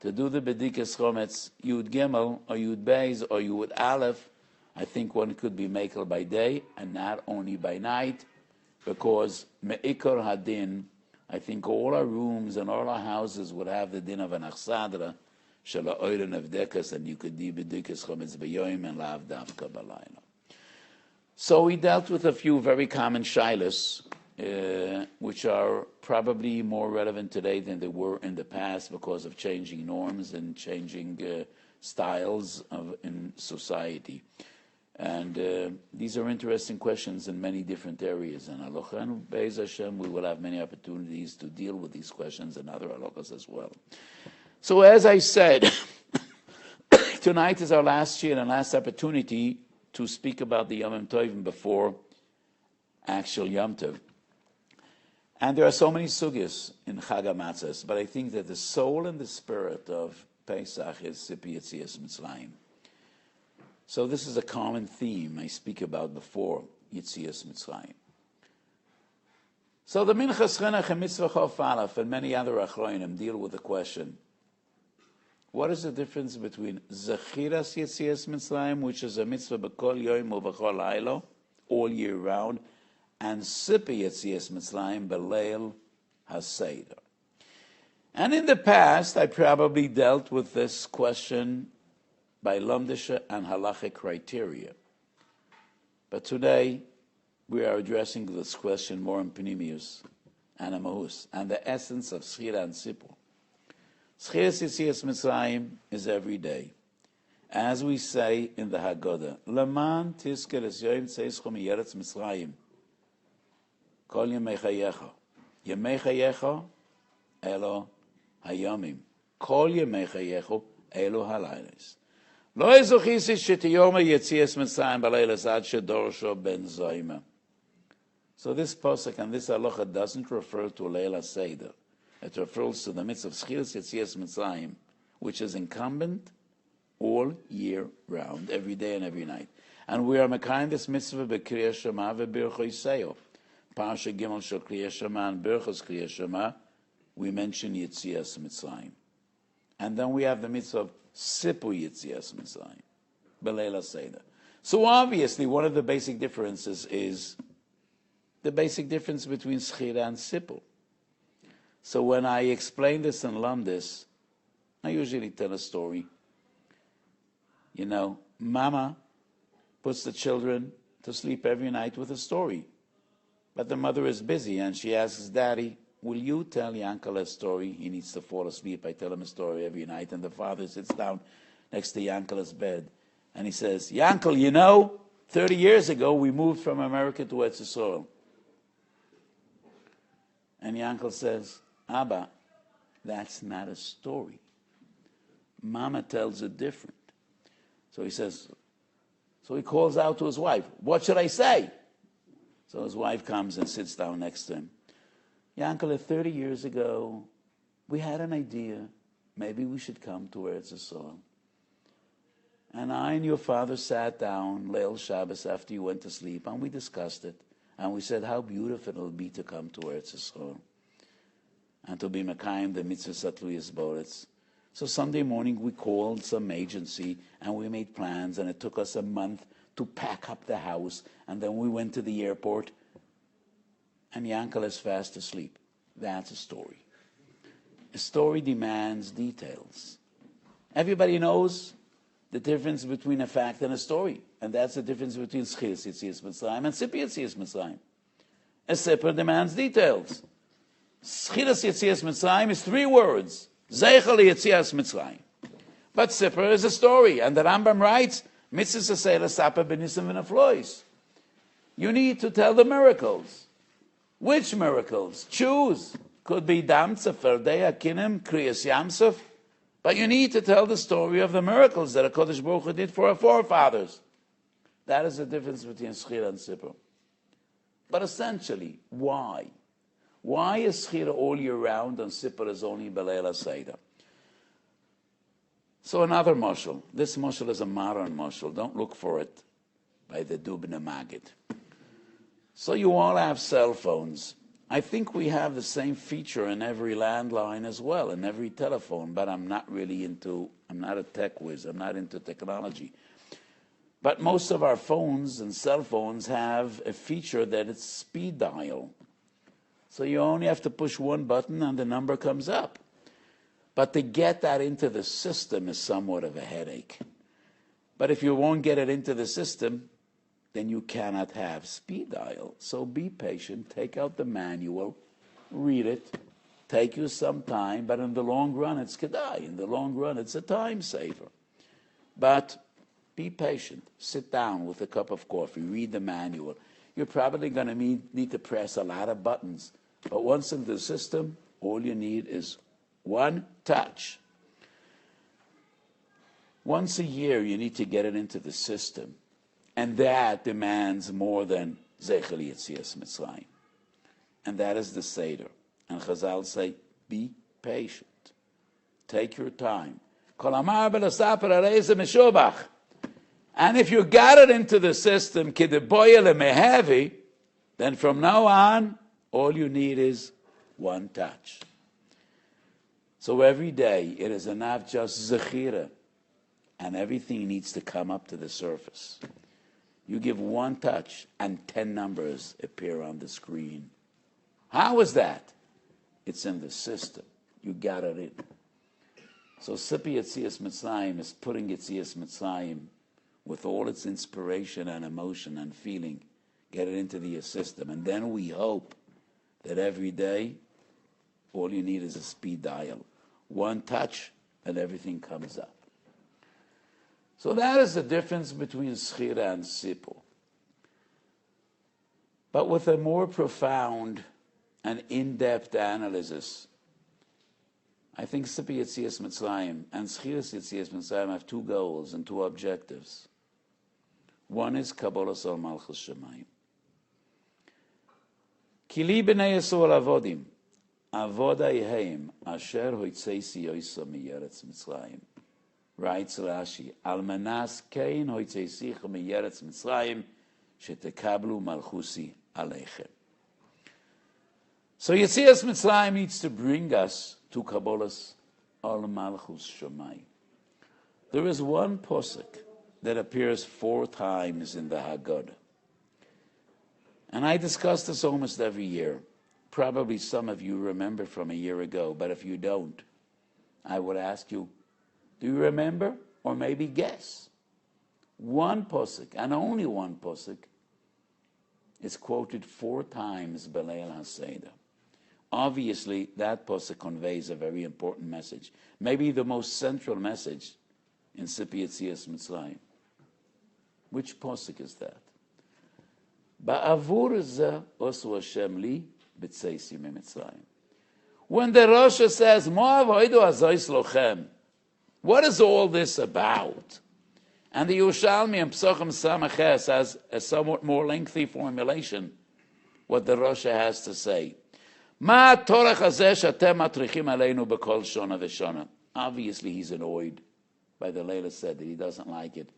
to do the bedikas chometz yud gimel or yud beis or yud aleph, I think one could be makel by day and not only by night, because me'ikor hadin, I think all our rooms and all our houses would have the din of an achsadra, shala oiren avdekas, and you could do bedikas chometz beyoyim and lav davka balayla. So we dealt with a few very common shilas, which are probably more relevant today than they were in the past because of changing norms and changing styles in society. And these are interesting questions in many different areas. And Alochanu Be'ez Hashem, we will have many opportunities to deal with these questions and other alochas as well. So as I said, tonight is our last year and last opportunity to speak about the Yom Tovim before actual Yom Tov. And there are so many sugyas in Chag HaMatzos, but I think that the soul and the spirit of Pesach is Sipi Yetzias Mitzrayim. So this is a common theme I speak about before Yetzias Mitzrayim. So the Minchas Chinuch and Mitzvah Chof Aleph and many other Achronim deal with the question, what is the difference between Zechiras Yetzias Mitzrayim, which is a mitzvah b'kol yom u'b'chol laylo, all year round, and Sipi Yetzias Mitzrayim b'leil HaSeder? And in the past, I probably dealt with this question by Lamdisha and halachic criteria. But today, we are addressing this question more in Pnimius and Amahus, and the essence of Schira and Sipur. Schiras Yetzias Mitzrayim is every day. As we say in the Haggadah, Laman tizker es yoim tzeischo miyeretz Mitzrayim, kol yemei chayecha. Yemei chayecha, elo hayomim. Kol yemei chayecha, elo halayles. Lo ezochisi shetiyoma Yetzias Mitzrayim balaylas ad shedorsho ben zoyma. So this posuk and this halacha doesn't refer to Leila Seder. It refers to the mitzvah of Schiras Yetzias Mitzrayim, which is incumbent all year round, every day and every night. And we are mekayim this mitzvah b'kriyas Shema v'bircho Yiseo. Parsha Gimel shel Kriyas Shema and Birchos Kriyas Shema, we mention Yetzias Mitzrayim. And then we have the mitzvah of Sipu Yitzias Mitzrayim. Beleil Seder. So obviously, one of the basic differences is the basic difference between Schira and Sipu. So when I explain this and learn this, I usually tell a story. You know, Mama puts the children to sleep every night with a story. But the mother is busy and she asks, Daddy, will you tell Yankel a story? He needs to fall asleep. I tell him a story every night. And the father sits down next to Yankel's bed. And he says, Yankel, you know, 30 years ago we moved from America to Eretz Yisrael. And Yankel says, Abba, that's not a story. Mama tells it different. So he calls out to his wife, what should I say? So his wife comes and sits down next to him. Yankel, 30 years ago, we had an idea. Maybe we should come to Eretz Yisrael. And I and your father sat down, Leil Shabbos, after you went to sleep, and we discussed it. And we said how beautiful it will be to come to Eretz Yisrael. And to be Mekayim, the mitzvah Satluyas Boretz. So Sunday morning we called some agency and we made plans, and it took us a month to pack up the house, and then we went to the airport, and Yankel is fast asleep. That's a story. A story demands details. Everybody knows the difference between a fact and a story, and that's the difference between Schiras Yitzias Mitzrayim and Sipu Yitzias Mitzrayim. A Sipu demands details. Schiras Yitzias Mitzrayim is 3 words. Zeichel Yitzias Mitzrayim. But Sipu is a story, and the Rambam writes, Mitzvah Sasela Sapa Benisim V'Naflois. You need to tell the miracles. Which miracles? Choose. Could be Dam Tzeferdei Akinim Kriyas Yamsuf. But you need to tell the story of the miracles that HaKadosh Baruch Hu did for our forefathers. That is the difference between Schira and Sipu. But essentially, why? Why is Schira all year round and Sipu is only Beleil Seder? So another mashal. This mashal is a modern mashal. Don't look for it by the Dubna Magid. So you all have cell phones. I think we have the same feature in every landline as well, in every telephone, but I'm not a tech whiz, I'm not into technology. But most of our phones and cell phones have a feature that it's speed dial. So you only have to push one button and the number comes up. But to get that into the system is somewhat of a headache. But if you won't get it into the system, then you cannot have speed dial. So be patient, take out the manual, read it, take you some time, but in the long run it's kedai. In the long run it's a time saver. But be patient, sit down with a cup of coffee, read the manual. You're probably going to need to press a lot of buttons. But once in the system, all you need is one touch. Once a year you need to get it into the system. And that demands more than Zeichel Yitzias Mitzrayim. And that is the Seder. And Chazal say, be patient. Take your time. And if you got it into the system, then from now on, all you need is one touch. So every day, it is enough just Zechira, and everything needs to come up to the surface. You give one touch, and 10 numbers appear on the screen. How is that? It's in the system. You got it in. So Sipu Yitzias Mitzrayim is putting Yitzias Mitzrayim with all its inspiration and emotion and feeling, get it into the system. And then we hope that every day, all you need is a speed dial. One touch, and everything comes up. So that is the difference between Schira and Sipu. But with a more profound and in-depth analysis, I think Sipu Yitzias Mitzrayim and Schiras Yitzias Mitzrayim have 2 goals and 2 objectives. One is Kabbalas al Malchus Shemayim. Kili b'nei Yisrael avodim, avoda yeheim, asher hoitzeisi yoisa miyeretz Mitzrayim. Writes Rashi, Al manas kein hoitzeisicha miyeretz Mitzrayim, shetekablu malchusi aleichem. So Yitzias Mitzrayim needs to bring us to Kabbalas al Malchus Shemayim. There is one posuk that appears 4 times in the Haggadah. And I discuss this almost every year. Probably some of you remember from a year ago, but if you don't, I would ask you, do you remember or maybe guess? One posuk, and only one posuk, is quoted 4 times B'Leil HaSeder. Obviously, that posuk conveys a very important message, maybe the most central message in Sipi Yetzias Mitzrayim. Which posuk is that? Ba'avur zeh osu Hashem li b'tzeisi miMitzrayim. When the Rosh says, Mo'av hoidu azois lochem, what is all this about? And the Yerushalmi and Pesachim Samaches has a somewhat more lengthy formulation, what the Rosh has to say. Ma torach hazeh shatem matrichim aleinu b'kol shona v'shona. Obviously, he's annoyed by the Leila said that he doesn't like it.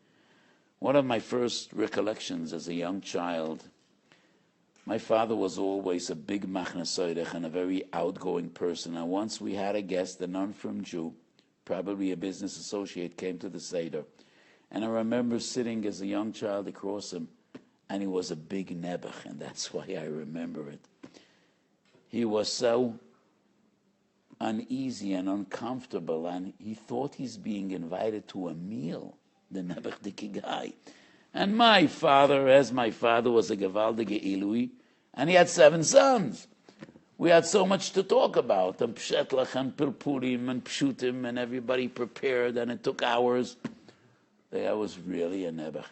One of my first recollections as a young child, my father was always a big machna soidech and a very outgoing person. And once we had a guest, a non-from Jew, probably a business associate, came to the Seder. And I remember sitting as a young child across him, and he was a big nebuch, and that's why I remember it. He was so uneasy and uncomfortable, and he thought he's being invited to a meal, the nebuch guy. And my father, as my father was a gewaldige Ilui, and he had 7 sons. We had so much to talk about, and pshetlach and pilpurim and pshutim, and everybody prepared, and it took hours. I was really a nebuch.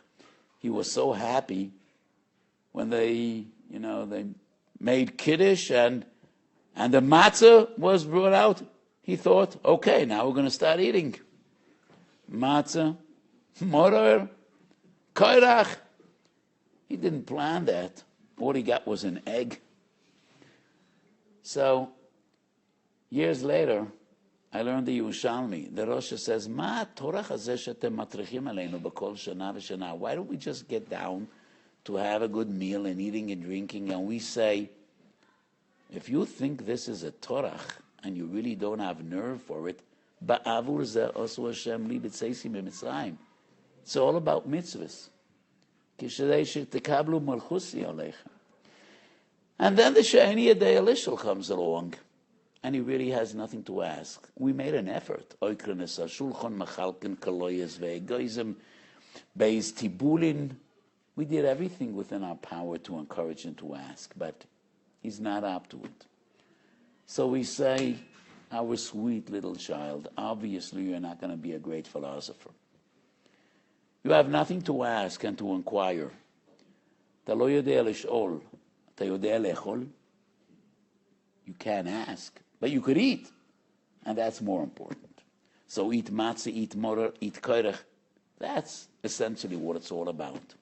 He was so happy when they made kiddush and the matzah was brought out. He thought, okay, now we're going to start eating. Matzah, morer, koirach. He didn't plan that. All he got was an egg. So, years later, I learned the Yerushalmi. The Rosh says, Ma torach hazeh shetem matrichim aleinu b'kol shana v'shana. Why don't we just get down to have a good meal and eating and drinking? And we say, if you think this is a torach and you really don't have nerve for it, ba'avur zeh osu Hashem li b'tzeisi miMitzrayim. It's all about mitzvahs. Kishdei shetekablu malchusi aleichem. And then the She'eni Yedei Elishel comes along. And he really has nothing to ask. We made an effort. We did everything within our power to encourage him to ask, but he's not up to it. So we say, our sweet little child, obviously you're not going to be a great philosopher. You have nothing to ask and to inquire. You can't ask. But you could eat, and that's more important. So eat matzah, eat morer, eat koirach. That's essentially what it's all about.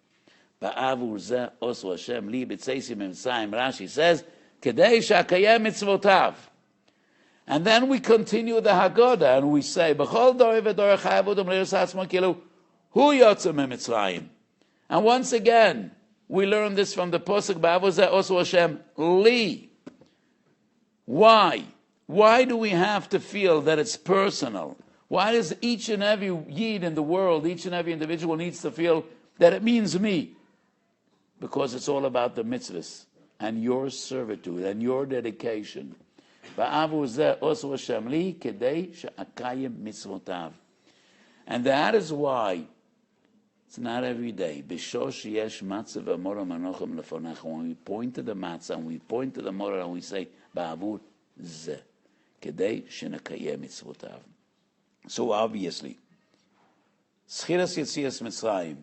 Ba'avur zeh osu Hashem li b'tzeisi miMitzrayim. Rashi says, kedei sha'akayem mitzvotav. And then we continue the Haggadah, and we say, b'chol dorei v'dorei chayav udom le'yos ha'atzmo kilu hu yotze miMitzrayim. And once again, we learn this from the posuk, ba'avur zeh osu Hashem li. Why? Why do we have to feel that it's personal? Why does each and every yid in the world, each and every individual needs to feel that it means me? Because it's all about the mitzvahs and your servitude and your dedication. And that is why it's not every day. When we point to the matzah and we point to the morah and we say, Ba'avur zeh. So obviously, Schiras Yetzias Mitzrayim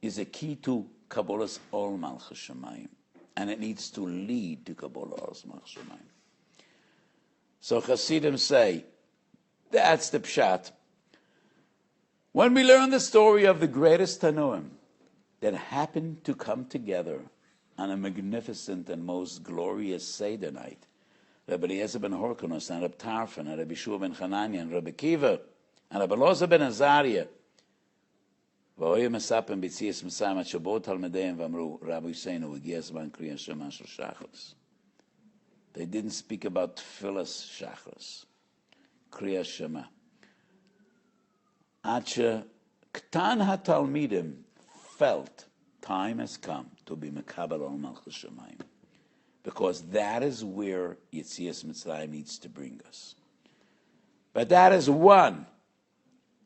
is a key to Kabbalah's Ol Malchus Shamayim, and it needs to lead to Kabbalah Ol Malchus Shamayim. So Hasidim say, that's the pshat. When we learn the story of the greatest Tanoim that happened to come together on a magnificent and most glorious Seder night, Rabbi Eliezer ben Horkonos and Rabbi Tarfon and Rabbi Shua ben Chananya and Rabbi Kiva and Rabbi Loza ben Azariah. והיו מספרים ביציאת מצרים עד שבאו תלמידיהם ואמרו, רבי יסיינו, הגיע הזמן קריאת שמע של שחרס. They didn't speak about tefillas shachris, kriyas shema. Ad shektan hatalmidim felt time has come to be mekabel al malchus shamayim, because that is where Yetzias Mitzrayim needs to bring us. But that is one.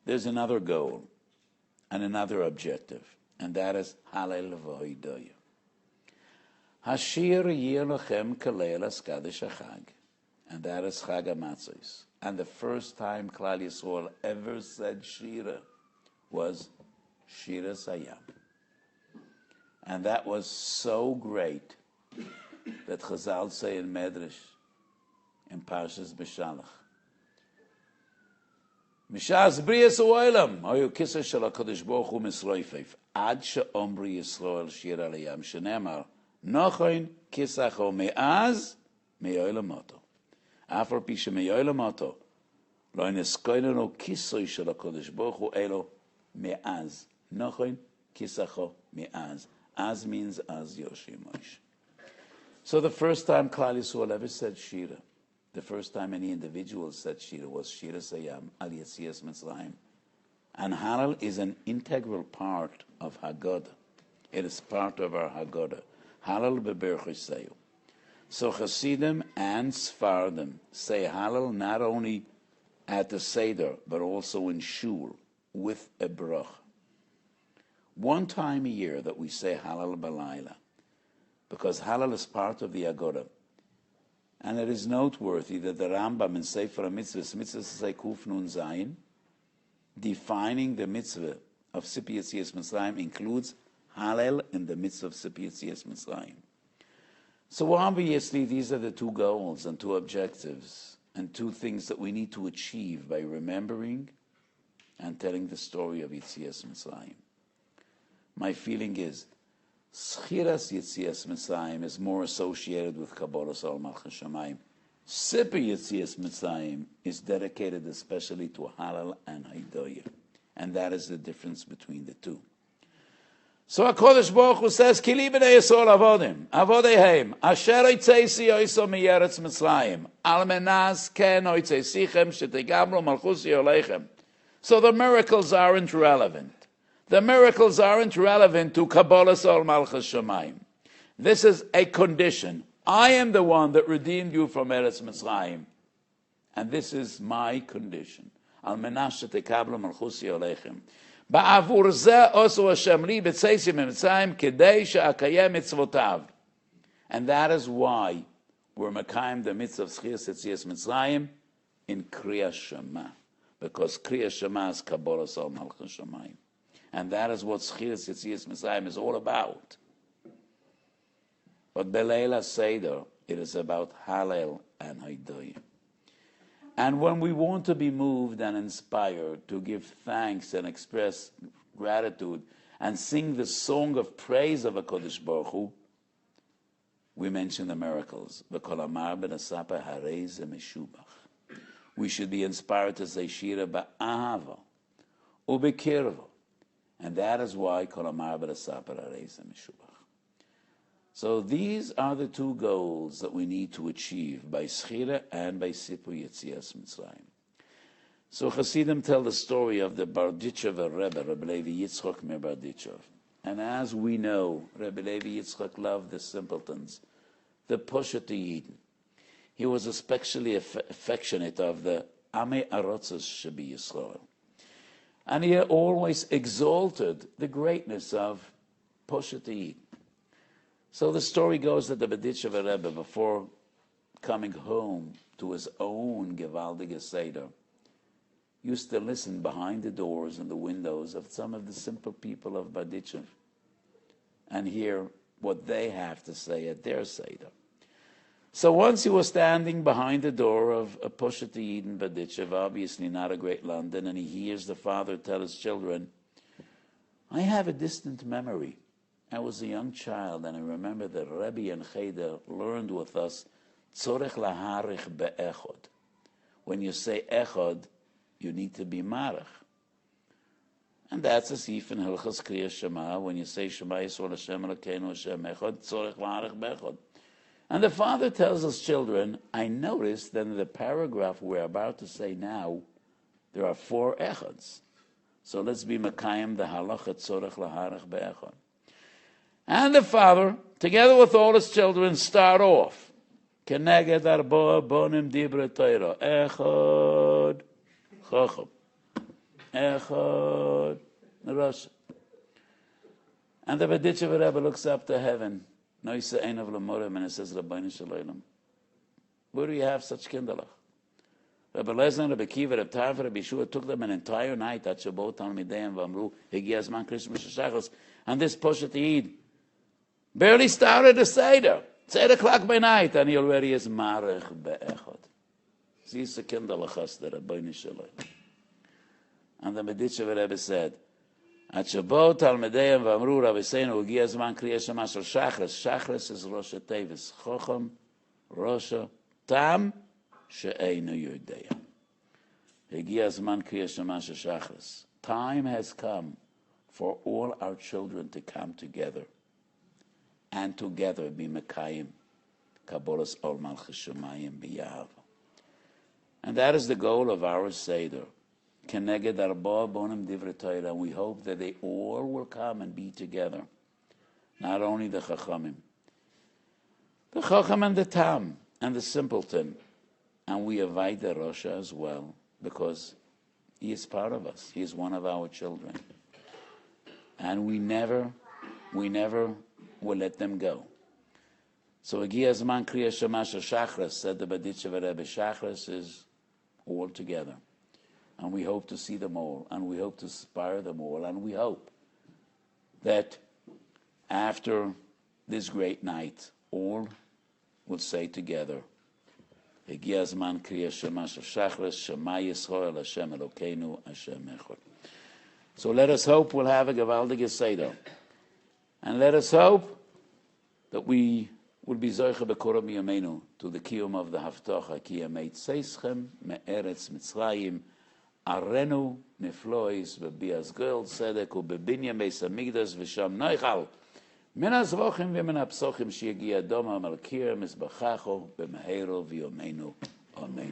There's another goal and another objective, and that is Halel v'hoidoya. Hashir yeh lochem kaleil askadesh hachag, and that is Chag HaMatzos. And the first time Klal Yisrael ever said Shira was Shira Sayam. And that was so great that Chazal say in Medrash, in Parshas Beshalach, Mishas Brias Oilam, Oyu Kisa Shel HaKadosh Baruch Hu Misroifef, Ad She'omri Yisrael Shira Layam, Shenemar, Nochoin Kisacho Me'az, Me'oilam Oto. אף על פי שמעולם אותו, לא נסקוין לו כיסוי של הקדוש ברוך הוא אלו מאז. נכון? כיסחו מאז. Az means Az Yoshi Moshe. So the first time Klal Yisrael ever said Shira, the first time any individual said Shira was Shira Sayam Al Yetzias Mitzrayim. And Halal is an integral part of Haggadah. It is part of our Haggadah. Halal beberchos sayu. So Hasidim and Sfardim say Halal not only at the Seder, but also in Shul, with a brach. One time a year that we say Halal Balayla, because Halal is part of the Haggadah. And it is noteworthy that the Rambam in Sefer HaMitzvahs, Mitzvah say Kuf Nun Zayin, defining the mitzvah of Sipi Yetzias Mitzrayim includes Halal in the mitzvah of Sipi Yetzias Mitzrayim. So obviously these are the two goals and two objectives and two things that we need to achieve by remembering and telling the story of Yetzias Mitzrayim. My feeling is Schiras Yetzias Mitzrayim is more associated with Kabbalas al Malchus Shamayim. Sipi Yetzias Mitzrayim is dedicated especially to Halal and Haidoya. And that is the difference between the two. So HaKadosh Baruch Hu says, Kili b'nei Yisrael avodim, avodeihem, asher oitzeisi oiso miyeretz Mitzrayim, al menas ken oitzeisichem shetigablo malchusi oleichem. So the miracles aren't relevant. The miracles aren't relevant to Kabbalas al Malchus Shamayim. This is a condition. I am the one that redeemed you from Eretz Mitzrayim. And this is my condition. Al menas shetigablo malchusi oleichem. בעבור זה עשו השם לי בצאצאי ממצרים כדי שאקיים מצוותיו. And that is why we're מקיים the mitzvah of Schiras Yetzias Mitzrayim in Kriya Shema. Because Kriya Shema is Kabbalas al Malchus Shamayim. And that is what Schiras Yetzias Mitzrayim is all about. But Beleila Seder, it is about Halel and Haidoya. And when we want to be moved and inspired to give thanks and express gratitude and sing the song of praise of HaKadosh Baruch Hu, we mention the miracles. We should be inspired to say Shira ba'ahava u'bekirva. And that is why Kol Amar B'Nasapa Harei Ze Meshubach. So these are the two goals that we need to achieve by Schira and by Sipu Yetzias Mitzrayim. So Hasidim tell the story of the Barditchev Rebbe, Rebbe Levi Yitzchok Mir Barditchev. And as we know, Rebbe Levi Yitzchok loved the simpletons, the Poshet Yidden. He was especially affectionate of the Amei Arotzos Shebi Yisrael. And he always exalted the greatness of Poshet Yidden. So the story goes that the Barditchev Rebbe, before coming home to his own Gevaldige Seder, used to listen behind the doors and the windows of some of the simple people of Barditchev and hear what they have to say at their Seder. So once he was standing behind the door of a Poshet Yidden Barditchev, obviously not a great London, and he hears the father tell his children, I have a distant memory. I was a young child, and I remember that Rebbe and Cheder learned with us, Tzorech laharich be'echod. When you say echod, you need to be marach. And that's a sif in Hilchos Kriya Shema. When you say Shema Yisrael Hashem Elokeinu Hashem Echod, Tzorech laharich be'echod. And the father tells his children, I noticed that in the paragraph we're about to say now, there are 4 echods. So let's be Mekayim the halacha tzorech laharach be'echad. And the father, together with all his children, start off. Keneged arboa bonim dibre Torah. Echad. Chacham. Echad. Rosh. And the Berditchever Rebbe looks up to heaven. Noisa ein of Lamorim, and it says, Rabbeinu Shalom. Where do you have such kinderlach? Rabbi Lezer, Rabbi Kiva, Rabbi Tarfa, Rabbi Yeshua took them an entire night at Shabbat Talmideim Vamru, Higi Azman Christmas Shachos, and this Poshet Eid barely started the Seder. It's 8 o'clock by night, and he already is Marech Be'echad. These are kinderlachas, the Rabbeinu Shalom. And the Berditchever Rebbe said, at Shabbat Talmideim Vamru, Rabbi Seinu, Higi Azman Kriya Shema Shel Shachris. Shachris is Rosh Tevis. Chocham, Rosha, Tam, She'einu Yodea. Higi Azman Kriya Shema Shel Shachris. Time has come for all our children to come together and together be Mekayim, Kabbalas Ol Malchus Shemayim B'Yahav. And that is the goal of our Seder. Keneged Arba Bonim Divrei Torah. We hope that they all will come and be together. Not only the Chachamim. The Chacham and the Tam and the simpleton. And we invite the Rosha as well, because he is part of us. He is one of our children. And we never will let them go. So Higi Azman Kriya Shema Shel Shachris, said the Berditchever Rebbe. Shachris is all together. And we hope to see them all, and we hope to inspire them all, and we hope that after this great night, all will say together, Higi Azman Kriya Shema Shel Shachris, Shema Yisrael, Hashem Elokeinu, Hashem Echad. So let us hope we'll have a gewaldige Seder. And let us hope that we will be Zoiche B'Korah Miyamenu to the Kiyum of the Haftocha, Ki Yamei Tzeichem Me'eretz Mitzrayim, Arenu Niflois Bebias Gol Tzedek Ubebinyam Beis Hamikdash V'Sham Noichal Min HaZvochim V'Min HaPsochim She'Yagi Adoma Malkir Mizbachacho B'Meheiro V'Yomenu Amen.